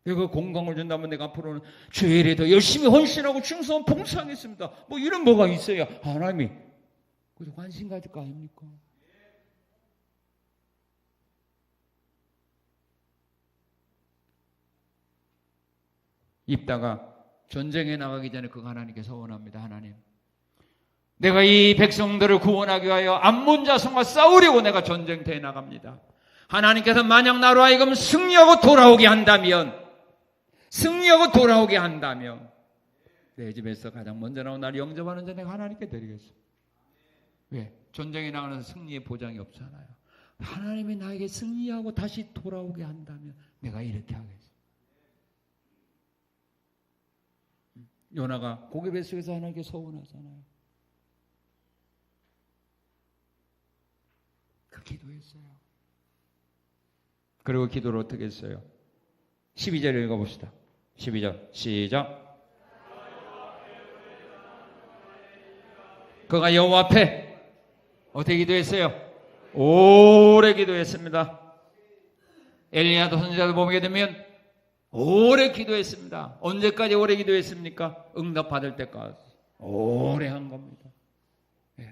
내가 건강을 준다면 내가 앞으로는 주일에 더 열심히 헌신하고 충성하고 봉사하겠습니다. 뭐 이런 뭐가 있어야 하나님이 그래도 관심 가질 거 아닙니까? 입다가 전쟁에 나가기 전에 그거 하나님께 서원합니다. 하나님, 내가 이 백성들을 구원하기 위하여 암몬 자손과 싸우려고 내가 전쟁터에 나갑니다. 하나님께서 만약 나로 하여금 승리하고 돌아오게 한다면 내 집에서 가장 먼저 나온 나를 영접하는 자 내가 하나님께 드리겠습니다. 왜? 전쟁에 나가는 승리의 보장이 없잖아요. 하나님이 나에게 승리하고 다시 돌아오게 한다면 내가 이렇게 하겠습니다. 요나가 고기 뱃속에서 하나님께 서원하잖아요. 그 기도했어요. 그리고 기도를 어떻게 했어요? 12절 읽어봅시다. 12절 시작. 그가 여호와 앞에 어떻게 기도했어요? 오래 기도했습니다. 엘리야도 선지자도 보게 되면 오래 기도했습니다. 언제까지 오래 기도했습니까? 응답받을 때까지 오래 한 겁니다.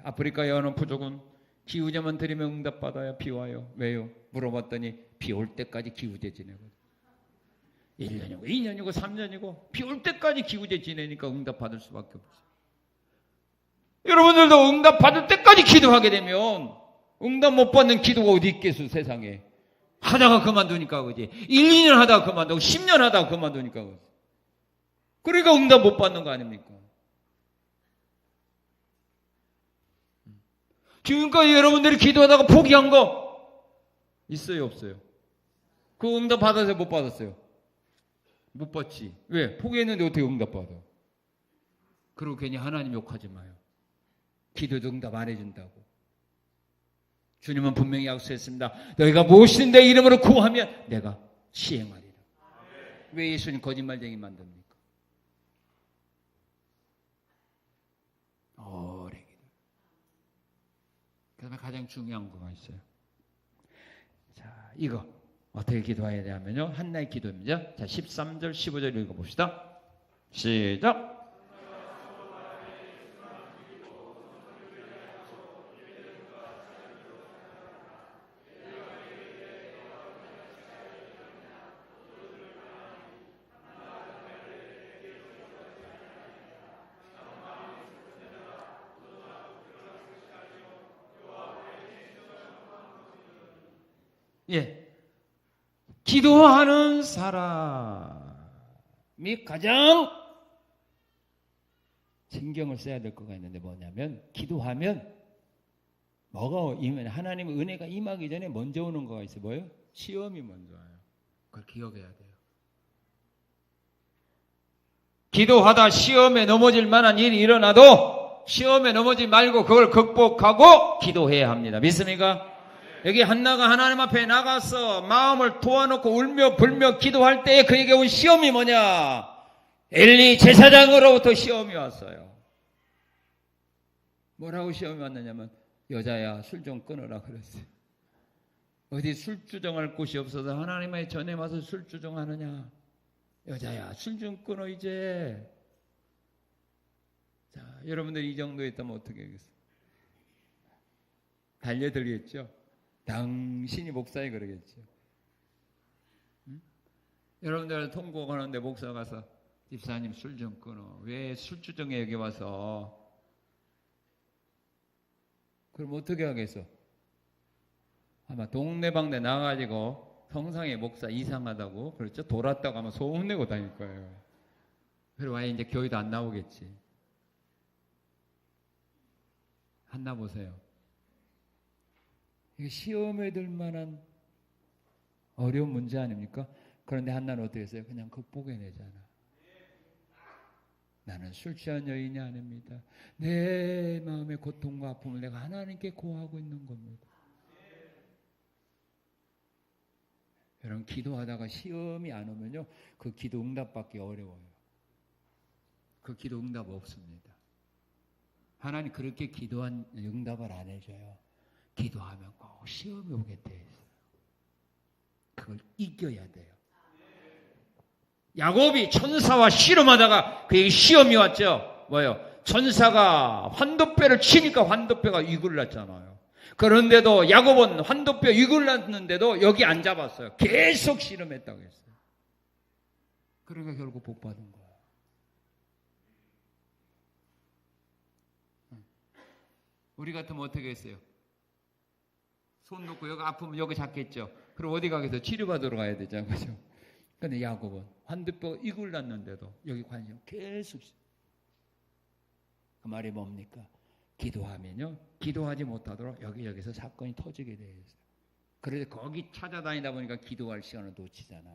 아프리카 여느 부족은 기후제만 드리면 응답받아야 비 와요. 왜요? 물어봤더니 비 올 때까지 기후제 지내거든요. 1년이고 2년이고 3년이고 비 올 때까지 기후제 지내니까 응답받을 수밖에 없어요. 여러분들도 응답받을 때까지 기도하게 되면 응답 못 받는 기도가 어디 있겠어 세상에. 하다가 그만두니까 그지. 1, 2년 하다가 그만두고 10년 하다가 그만두니까 그지. 그러니까 응답 못 받는 거 아닙니까? 지금까지 여러분들이 기도하다가 포기한 거 있어요 없어요? 그 응답 받았어요 못 받았어요? 못 받지. 왜? 포기했는데 어떻게 응답 받아? 그리고 괜히 하나님 욕하지 마요. 기도도 응답 안 해준다고. 주님은 분명히 약속했습니다. 너희가 무엇이든 내 이름으로 구하면 내가 시행하리라. 왜 예수님 거짓말쟁이 만듭니까? 오래 기도. 그 다음에 가장 중요한 거가 있어요. 자, 이거 어떻게 기도해야 되냐면요. 한나의 기도입니다. 자, 13절, 15절 읽어봅시다. 시작. 예. 기도하는 사람이 가장 신경을 써야 될 거가 있는데 뭐냐면, 기도하면 뭐가 임하냐, 하나님의 은혜가 임하기 전에 먼저 오는 거가 있어요. 뭐예요? 시험이 먼저 와요. 그걸 기억해야 돼요. 기도하다 시험에 넘어질 만한 일이 일어나도 시험에 넘어지지 말고 그걸 극복하고 기도해야 합니다. 믿습니까? 여기 한나가 하나님 앞에 나가서 마음을 도와놓고 울며 불며 기도할 때 그에게 온 시험이 뭐냐? 엘리 제사장으로부터 시험이 왔어요. 뭐라고 시험이 왔느냐면, 여자야 술 좀 끊어라 그랬어요. 어디 술 주정할 곳이 없어서 하나님의 전에 와서 술 주정하느냐? 여자야 술 좀 끊어 이제. 자, 여러분들 이 정도에 있다면 어떻게 하겠어요? 달려들겠죠? 당신이 목사에 그러겠죠. 응? 여러분들 통곡 하는데 목사 가서 집사님 술 좀 끊어. 왜 술주정에 여기 와서? 그럼 어떻게 하겠어? 아마 동네방네 나가지고 성상의 목사 이상하다고, 그렇죠? 돌았다고 아마 소문내고 다닐 거예요. 그리고 아예 이제 교회도 안 나오겠지. 한나 보세요. 이게 시험에 들 만한 어려운 문제 아닙니까? 그런데 한나는 어떻게 했어요? 그냥 극복해내잖아. 나는 술 취한 여인이 아닙니다. 내 마음의 고통과 아픔을 내가 하나님께 고하고 있는 겁니다. 여러분, 기도하다가 시험이 안 오면요, 그 기도 응답받기 어려워요. 그 기도 응답 없습니다. 하나님 그렇게 기도한 응답을 안 해줘요. 기도하면 꼭 시험이 오게 돼 있어요. 그걸 이겨야 돼요. 야곱이 천사와 씨름하다가 그에게 시험이 왔죠. 뭐요? 천사가 환도뼈를 치니까 환도뼈가 이글났잖아요. 그런데도 야곱은 환도뼈 이글났는데도 여기 안 잡았어요. 계속 씨름했다고 했어요. 그러니까 결국 복 받은 거예요. 우리 같으면 어떻게 했어요? 손 놓고 여기 아프면 여기 잡겠죠. 그럼 어디 가겠어요? 치료받으러 가야 되잖아요. 그죠? 근데 야곱은 환도뼈가 이글났는데도 여기 관심 계속. 그 말이 뭡니까? 기도하면요, 기도하지 못하도록 여기저기서 사건이 터지게 되어 있어요. 그래서 거기 찾아다니다 보니까 기도할 시간을 놓치잖아.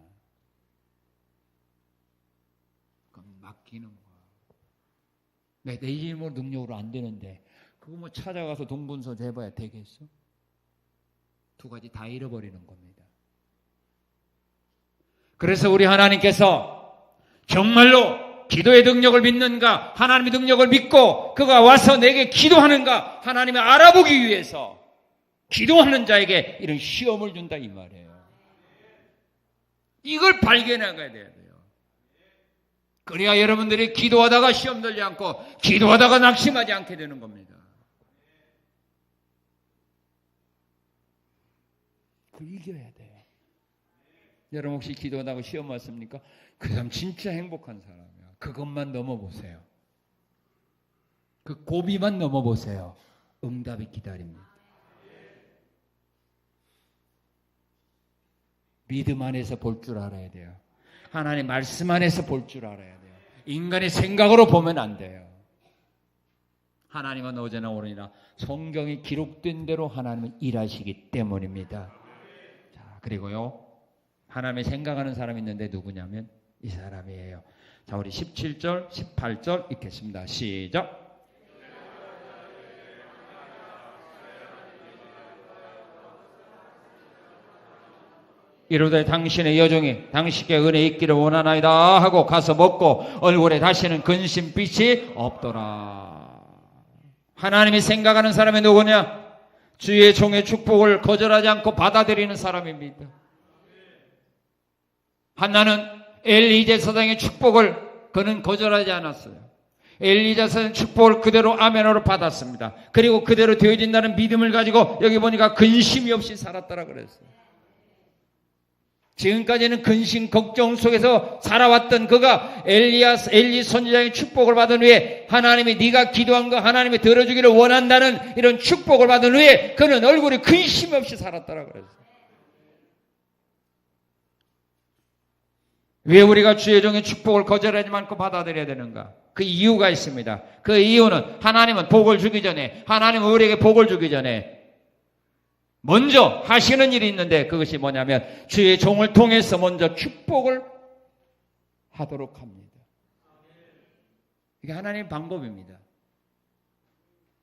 그럼 맡기는 거야. 내 힘으로 능력으로 안 되는데 그거 뭐 찾아가서 동분서 해봐야 되겠어? 두 가지 다 잃어버리는 겁니다. 그래서 우리 하나님께서 정말로 기도의 능력을 믿는가, 하나님의 능력을 믿고 그가 와서 내게 기도하는가, 하나님을 알아보기 위해서 기도하는 자에게 이런 시험을 준다 이 말이에요. 이걸 발견해가야 돼요. 그래야 여러분들이 기도하다가 시험 들지 않고 기도하다가 낙심하지 않게 되는 겁니다. 그걸 이겨야 돼요. 여러분 혹시 기도하다가 시험 왔습니까? 그 사람 진짜 행복한 사람이야. 그것만 넘어보세요. 그 고비만 넘어보세요. 응답이 기다립니다. 믿음 안에서 볼 줄 알아야 돼요. 하나님 말씀 안에서 볼 줄 알아야 돼요. 인간의 생각으로 보면 안 돼요. 하나님은 어제나 오늘이나 성경이 기록된 대로 하나님은 일하시기 때문입니다. 자, 그리고요, 하나님의 생각하는 사람이 있는데 누구냐면 이 사람이에요. 자, 우리 17절, 18절 읽겠습니다. 시작. 이르되 당신의 여종이 당신께 은혜 있기를 원하나이다 하고 가서 먹고 얼굴에 다시는 근심빛이 없더라. 하나님이 생각하는 사람이 누구냐? 주의 종의 축복을 거절하지 않고 받아들이는 사람입니다. 한나는 엘리 제사장의 축복을 그는 거절하지 않았어요. 엘리 제사장의 축복을 그대로 아멘으로 받았습니다. 그리고 그대로 되어진다는 믿음을 가지고 여기 보니까 근심이 없이 살았더라 그랬어요. 지금까지는 근심 걱정 속에서 살아왔던 그가 엘리 선지자의 축복을 받은 후에 하나님이 네가 기도한 거 하나님이 들어주기를 원한다는 이런 축복을 받은 후에 그는 얼굴에 근심 없이 살았더라 그랬어요. 왜 우리가 주의 종의 축복을 거절하지 않고 받아들여야 되는가? 그 이유가 있습니다. 그 이유는 하나님은 복을 주기 전에, 하나님은 우리에게 복을 주기 전에 먼저 하시는 일이 있는데 그것이 뭐냐면 주의 종을 통해서 먼저 축복을 하도록 합니다. 이게 하나님의 방법입니다.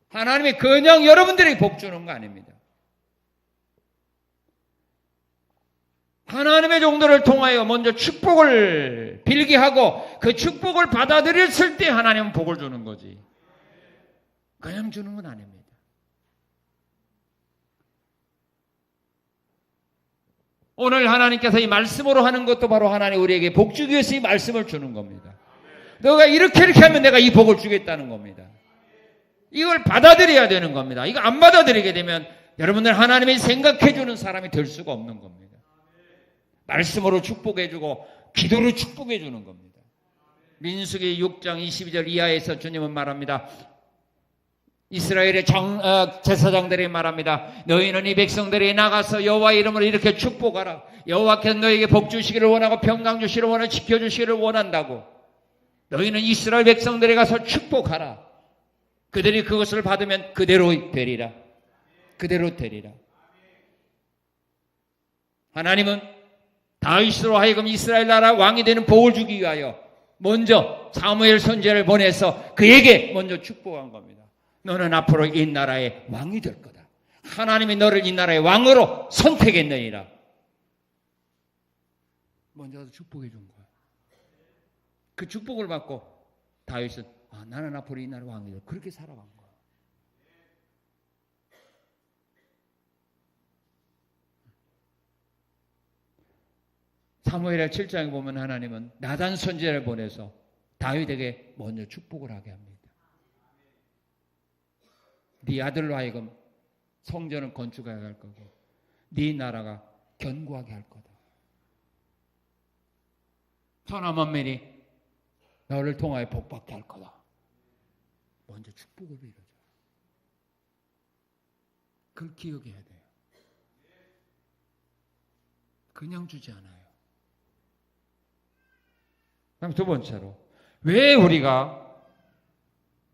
하나님이 그냥 여러분들에게 복 주는 거 아닙니다. 하나님의 종들을 통하여 먼저 축복을 빌게 하고 그 축복을 받아들였을 때 하나님은 복을 주는 거지. 그냥 주는 건 아닙니다. 오늘 하나님께서 이 말씀으로 하는 것도 바로 하나님 우리에게 복 주기 위해서 이 말씀을 주는 겁니다. 너가 이렇게 하면 내가 이 복을 주겠다는 겁니다. 이걸 받아들여야 되는 겁니다. 이거 안 받아들이게 되면 여러분들 하나님이 생각해 주는 사람이 될 수가 없는 겁니다. 말씀으로 축복해 주고 기도로 축복해 주는 겁니다. 민수기 6장 22절 이하에서 주님은 말합니다. 이스라엘의 제사장들이 말합니다. 너희는 이 백성들이 나가서 여호와의 이름으로 이렇게 축복하라. 여호와께서 너희에게 복 주시기를 원하고 평강 주시기를 원하고 지켜주시기를 원한다고. 너희는 이스라엘 백성들이 가서 축복하라. 그들이 그것을 받으면 그대로 되리라. 그대로 되리라. 하나님은 다윗으로 하여금 이스라엘 나라 왕이 되는 복을 주기 위하여 먼저 사무엘 선지자를 보내서 그에게 먼저 축복한 겁니다. 너는 앞으로 이 나라의 왕이 될 거다. 하나님이 너를 이 나라의 왕으로 선택했느니라. 먼저 축복해 준 거야. 그 축복을 받고 다윗은 나는 앞으로 이 나라의 왕이 될 거다. 그렇게 살아간 거야. 사무엘의 7장에 보면 하나님은 나단 선지자를 보내서 다윗에게 먼저 축복을 하게 합니다. 네 아들로 하여금 성전을 건축하게 할 거고 네 나라가 견고하게 할 거다. 천하만민이 너를 통하여 복받게 할 거다. 먼저 축복을 빌어줘. 그걸 기억해야 돼요. 그냥 주지 않아요. 그럼 두 번째로 왜 우리가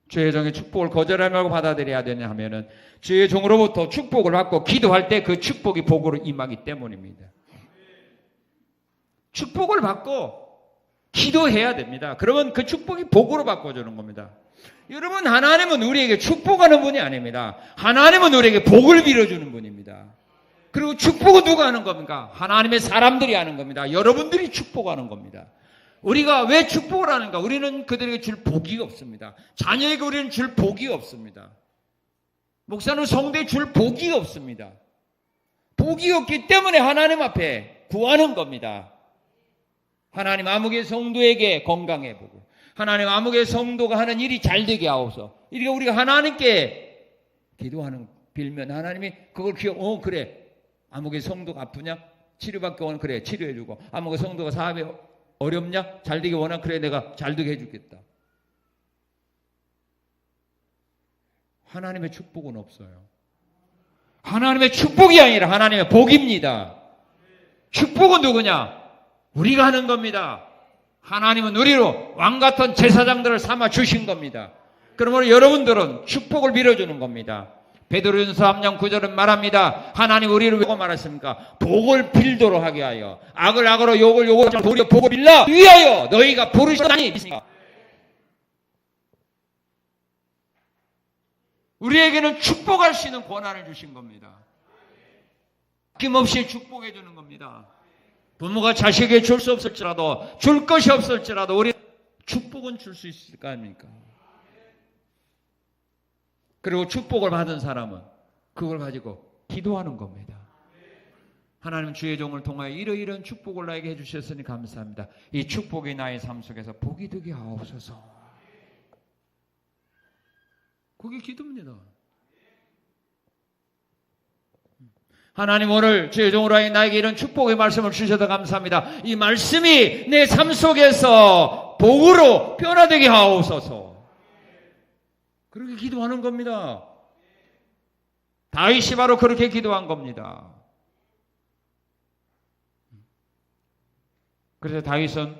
주의 종의 축복을 거절하고 받아들여야 되냐 하면은 주의 종으로부터 축복을 받고 기도할 때 그 축복이 복으로 임하기 때문입니다. 축복을 받고 기도해야 됩니다. 그러면 그 축복이 복으로 바꿔주는 겁니다. 여러분, 하나님은 우리에게 축복하는 분이 아닙니다. 하나님은 우리에게 복을 빌어주는 분입니다. 그리고 축복은 누가 하는 겁니까? 하나님의 사람들이 하는 겁니다. 여러분들이 축복하는 겁니다. 우리가 왜 축복을 하는가? 우리는 그들에게 줄 복이 없습니다. 자녀에게 우리는 줄 복이 없습니다. 목사는 성도에 줄 복이 없습니다. 복이 없기 때문에 하나님 앞에 구하는 겁니다. 하나님 아무개 성도에게 건강해 보고 하나님 아무개 성도가 하는 일이 잘 되게 하옵소서. 이렇게 우리가 하나님께 기도하는 빌면 하나님이 그걸 그래 아무개 성도가 아프냐? 치료받기 원하면 그래 치료해 주고 아무개 성도가 사업이 어렵냐? 잘 되기 원하면 그래 내가 잘 되게 해주겠다. 하나님의 축복은 없어요. 하나님의 축복이 아니라 하나님의 복입니다. 축복은 누구냐? 우리가 하는 겁니다. 하나님은 우리로 왕같은 제사장들을 삼아 주신 겁니다. 그러므로 여러분들은 축복을 빌어주는 겁니다. 베드로전서 3장 9절은 말합니다. 하나님 우리를 왜 말했습니까? 복을 빌도록 하게 하여 악을 악으로 욕을 욕으로 도리어 복을 빌라 위하여 너희가 부르셨다니. 우리에게는 축복할 수 있는 권한을 주신 겁니다. 아낌없이 축복해 주는 겁니다. 부모가 자식에게 줄 수 없을지라도 줄 것이 없을지라도 우리 축복은 줄 수 있을 거 아닙니까? 그리고 축복을 받은 사람은 그걸 가지고 기도하는 겁니다. 하나님 주의 종을 통하여 이러이러한 축복을 나에게 해주셨으니 감사합니다. 이 축복이 나의 삶 속에서 복이 되게 하옵소서. 그게 기도입니다. 하나님 오늘 주의 종으로 하여 나에게 이런 축복의 말씀을 주셔서 감사합니다. 이 말씀이 내 삶 속에서 복으로 변화되게 하옵소서. 그렇게 기도하는 겁니다. 다윗이 바로 그렇게 기도한 겁니다. 그래서 다윗은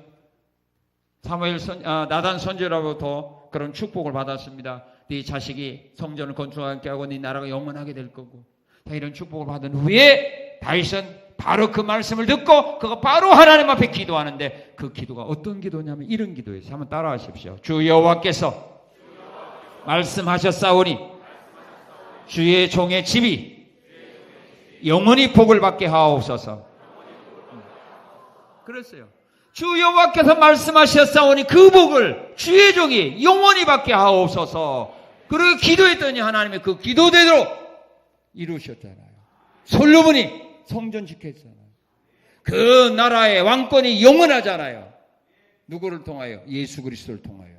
나단 선지자로부터 그런 축복을 받았습니다. 네 자식이 성전을 건축하게 하고 네 나라가 영원하게 될 거고. 이런 축복을 받은 후에 다윗은 바로 그 말씀을 듣고 그거 바로 하나님 앞에 기도하는데 그 기도가 어떤 기도냐면 이런 기도였어요. 한번 따라하십시오. 주 여호와께서 말씀하셨사오니 주의 종의 집이 영원히 복을 받게 하옵소서. 그랬어요. 주 여호와께서 말씀하셨사오니 그 복을 주의 종이 영원히 받게 하옵소서. 그리고 기도했더니 하나님의 그 기도대로 이루셨잖아요. 솔로몬이 성전 지켰잖아요. 그 나라의 왕권이 영원하잖아요. 누구를 통하여? 예수 그리스도를 통하여.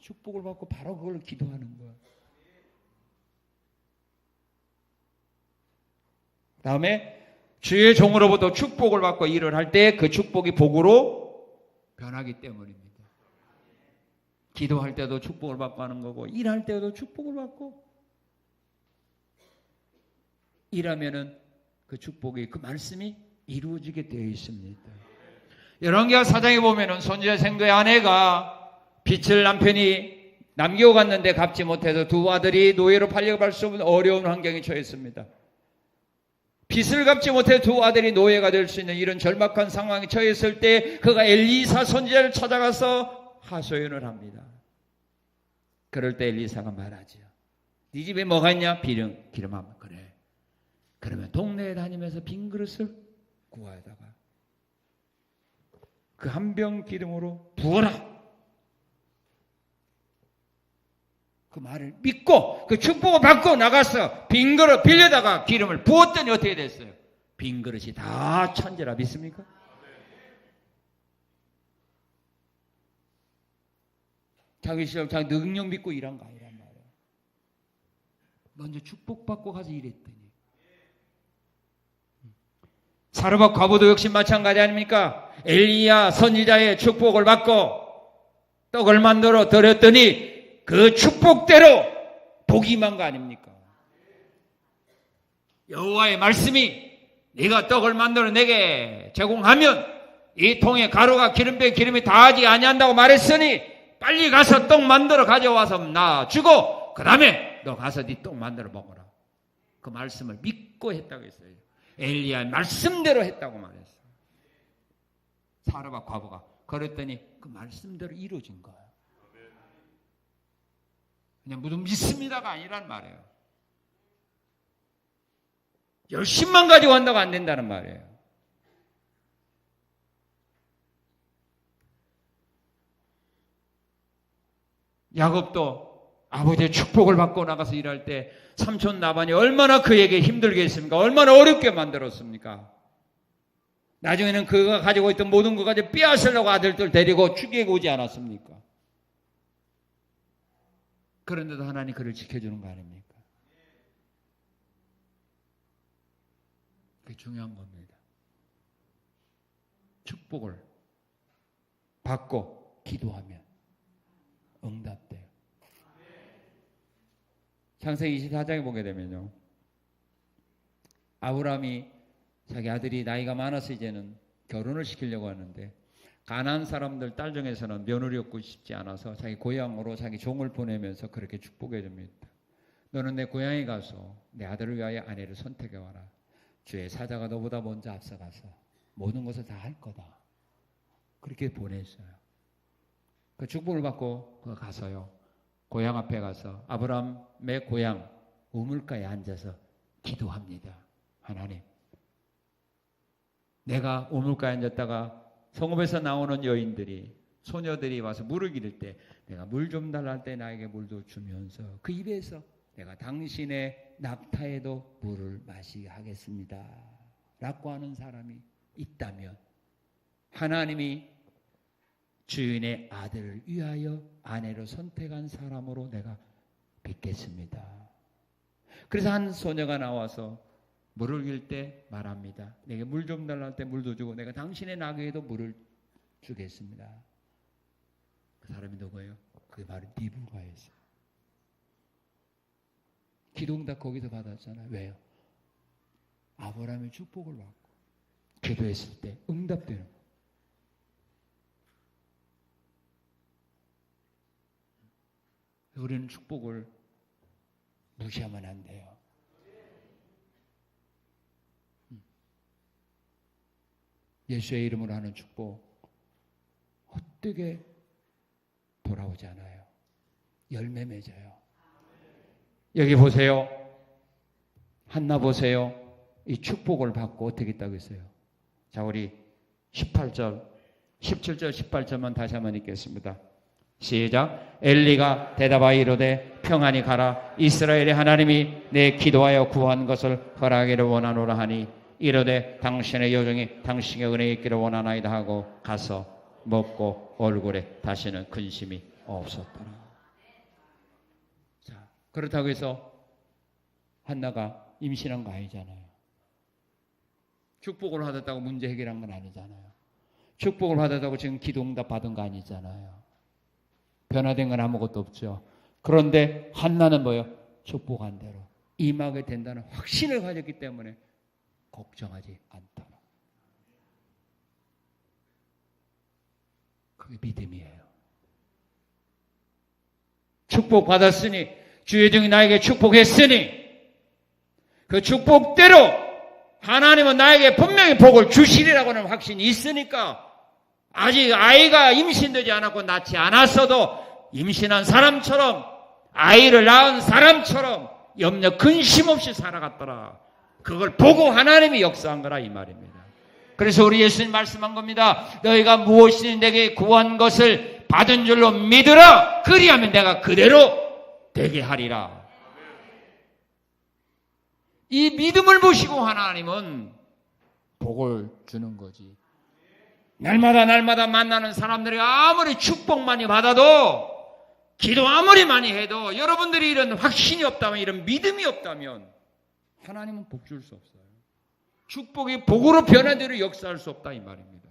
축복을 받고 바로 그걸 기도하는 거예요. 다음에 주의 종으로부터 축복을 받고 일을 할 때 그 축복이 복으로 변하기 때문입니다. 기도할 때도 축복을 받고 하는 거고 일할 때도 축복을 받고 일하면은 그 축복이 그 말씀이 이루어지게 되어 있습니다. 열왕기하 4장에 보면은 손지자 생도의 아내가 빚을 남편이 남기고 갔는데 갚지 못해서 두 아들이 노예로 팔려갈 수 없는 어려운 환경에 처했습니다. 빚을 갚지 못해 두 아들이 노예가 될 수 있는 이런 절박한 상황에 처했을 때 그가 엘리사 선지자를 찾아가서 하소연을 합니다. 그럴 때 엘리사가 말하죠. 네 집에 뭐가 있냐? 기름 하면 그래. 그러면 동네에 다니면서 빈 그릇을 구하다가 그 한 병 기름으로 부어라. 그 말을 믿고 그 축복을 받고 나가서 빈 그릇 빌려다가 기름을 부었더니 어떻게 됐어요? 빈 그릇이 다 천재라 믿습니까? 자기 실력, 자기 능력 믿고 일한 거 아니란 말이에요. 먼저 축복받고 가서 일했더니. 사르밧 과부도 역시 마찬가지 아닙니까? 엘리야 선지자의 축복을 받고 떡을 만들어 드렸더니 그 축복대로 복이 임한 거 아닙니까? 여호와의 말씀이 네가 떡을 만들어 내게 제공하면 이 통에 가루가 기름병에 기름이 다하지 아니한다고 말했으니 빨리 가서 떡 만들어 가져와서 나 주고 그 다음에 너 가서 네 떡 만들어 먹어라. 그 말씀을 믿고 했다고 했어요. 엘리야의 말씀대로 했다고 말했어요. 사르밧 과부가 그랬더니 그 말씀대로 이루어진 거예요. 그냥 무슨 믿습니다가 아니란 말이에요. 열심만 가지고 한다고 안 된다는 말이에요. 야곱도 아버지의 축복을 받고 나가서 일할 때 삼촌 라반이 얼마나 그에게 힘들게 했습니까? 얼마나 어렵게 만들었습니까? 나중에는 그가 가지고 있던 모든 것 가지고 빼앗으려고 아들들 데리고 죽이고 오지 않았습니까? 그런데도 하나님 그를 지켜주는 거 아닙니까? 그게 중요한 겁니다. 축복을 받고 기도하면 응답돼요. 창세기 24장에 보게 되면요. 아브라함이 자기 아들이 나이가 많아서 이제는 결혼을 시키려고 하는데 가나안 사람들 딸 중에서는 며느리 얻고 싶지 않아서 자기 고향으로 자기 종을 보내면서 그렇게 축복해 줍니다. 너는 내 고향에 가서 내 아들을 위하여 아내를 선택해 와라. 주의 사자가 너보다 먼저 앞서가서 모든 것을 다 할 거다. 그렇게 보냈어요. 그 축복을 받고 그 가서요. 고향 앞에 가서 아브라함의 고향 우물가에 앉아서 기도합니다. 하나님, 내가 우물가에 앉았다가 성읍에서 나오는 여인들이 소녀들이 와서 물을 기를 때 내가 물 좀 달라 할 때 나에게 물도 주면서 그 입에서 내가 당신의 낙타에도 물을 마시게 하겠습니다 라고 하는 사람이 있다면 하나님이 주인의 아들을 위하여 아내로 선택한 사람으로 내가 믿겠습니다. 그래서 한 소녀가 나와서 물을 길 때 말합니다. 내게 물 좀 달라 할 때 물도 주고 내가 당신의 나귀에도 물을 주겠습니다. 그 사람이 누구예요? 그 말은 리브가였어요. 기도응답 거기서 받았잖아요. 왜요? 아브라함의 축복을 받고 기도했을 때 응답되는 거. 우리는 축복을 무시하면 안 돼요. 예수의 이름으로 하는 축복 어떻게 돌아오지 않아요. 열매 맺어요. 여기 보세요. 한나 보세요. 이 축복을 받고 어떻게 했다고 했어요? 자, 우리 18절, 17절, 18절만 다시 한번 읽겠습니다. 시작. 엘리가 대답하여 이르되 평안히 가라. 이스라엘의 하나님이 내 기도하여 구한 것을 허락하기를 원하노라 하니 이르되 당신의 여종이 당신의 은혜에 있기를 원하나이다 하고 가서 먹고 얼굴에 다시는 근심이 없었더라. 자, 그렇다고 해서 한나가 임신한 거 아니잖아요. 축복을 받았다고 문제 해결한 건 아니잖아요. 축복을 받았다고 지금 기도응답 받은 거 아니잖아요. 변화된 건 아무것도 없죠. 그런데 한나는 뭐예요? 축복한 대로 임하게 된다는 확신을 가졌기 때문에 걱정하지 않더라. 그게 믿음이에요. 축복받았으니 주의 종이 나에게 축복했으니 그 축복대로 하나님은 나에게 분명히 복을 주시리라고는 확신이 있으니까 아직 아이가 임신되지 않았고 낳지 않았어도 임신한 사람처럼 아이를 낳은 사람처럼 염려 근심 없이 살아갔더라. 그걸 보고 하나님이 역사한 거라 이 말입니다. 그래서 우리 예수님 말씀한 겁니다. 너희가 무엇이든 내게 구한 것을 받은 줄로 믿으라. 그리하면 내가 그대로 되게 하리라. 이 믿음을 보시고 하나님은 복을 주는 거지. 날마다 만나는 사람들이 아무리 축복 많이 받아도 기도 아무리 많이 해도 여러분들이 이런 확신이 없다면 이런 믿음이 없다면 하나님은 복 줄 수 없어요. 축복이 복으로 변화되려 역사할 수 없다 이 말입니다.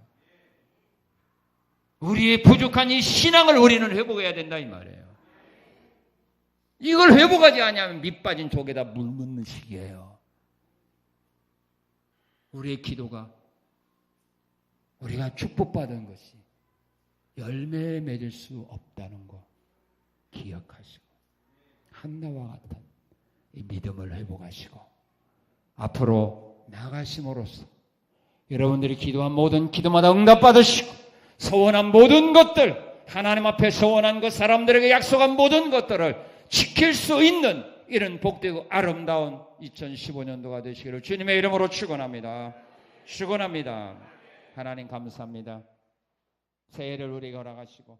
우리의 부족한 이 신앙을 우리는 회복해야 된다 이 말이에요. 이걸 회복하지 않으면 밑 빠진 족에다 물 묻는 식이에요. 우리의 기도가 우리가 축복받은 것이 열매 맺을 수 없다는 거 기억하시고 한나와 같은 이 믿음을 회복하시고 앞으로 나가심으로써 여러분들이 기도한 모든 기도마다 응답받으시고 소원한 모든 것들 하나님 앞에 소원한 것 사람들에게 약속한 모든 것들을 지킬 수 있는 이런 복되고 아름다운 2015년도가 되시기를 주님의 이름으로 축원합니다. 축원합니다. 하나님 감사합니다. 새해를 우리에게 허락하시고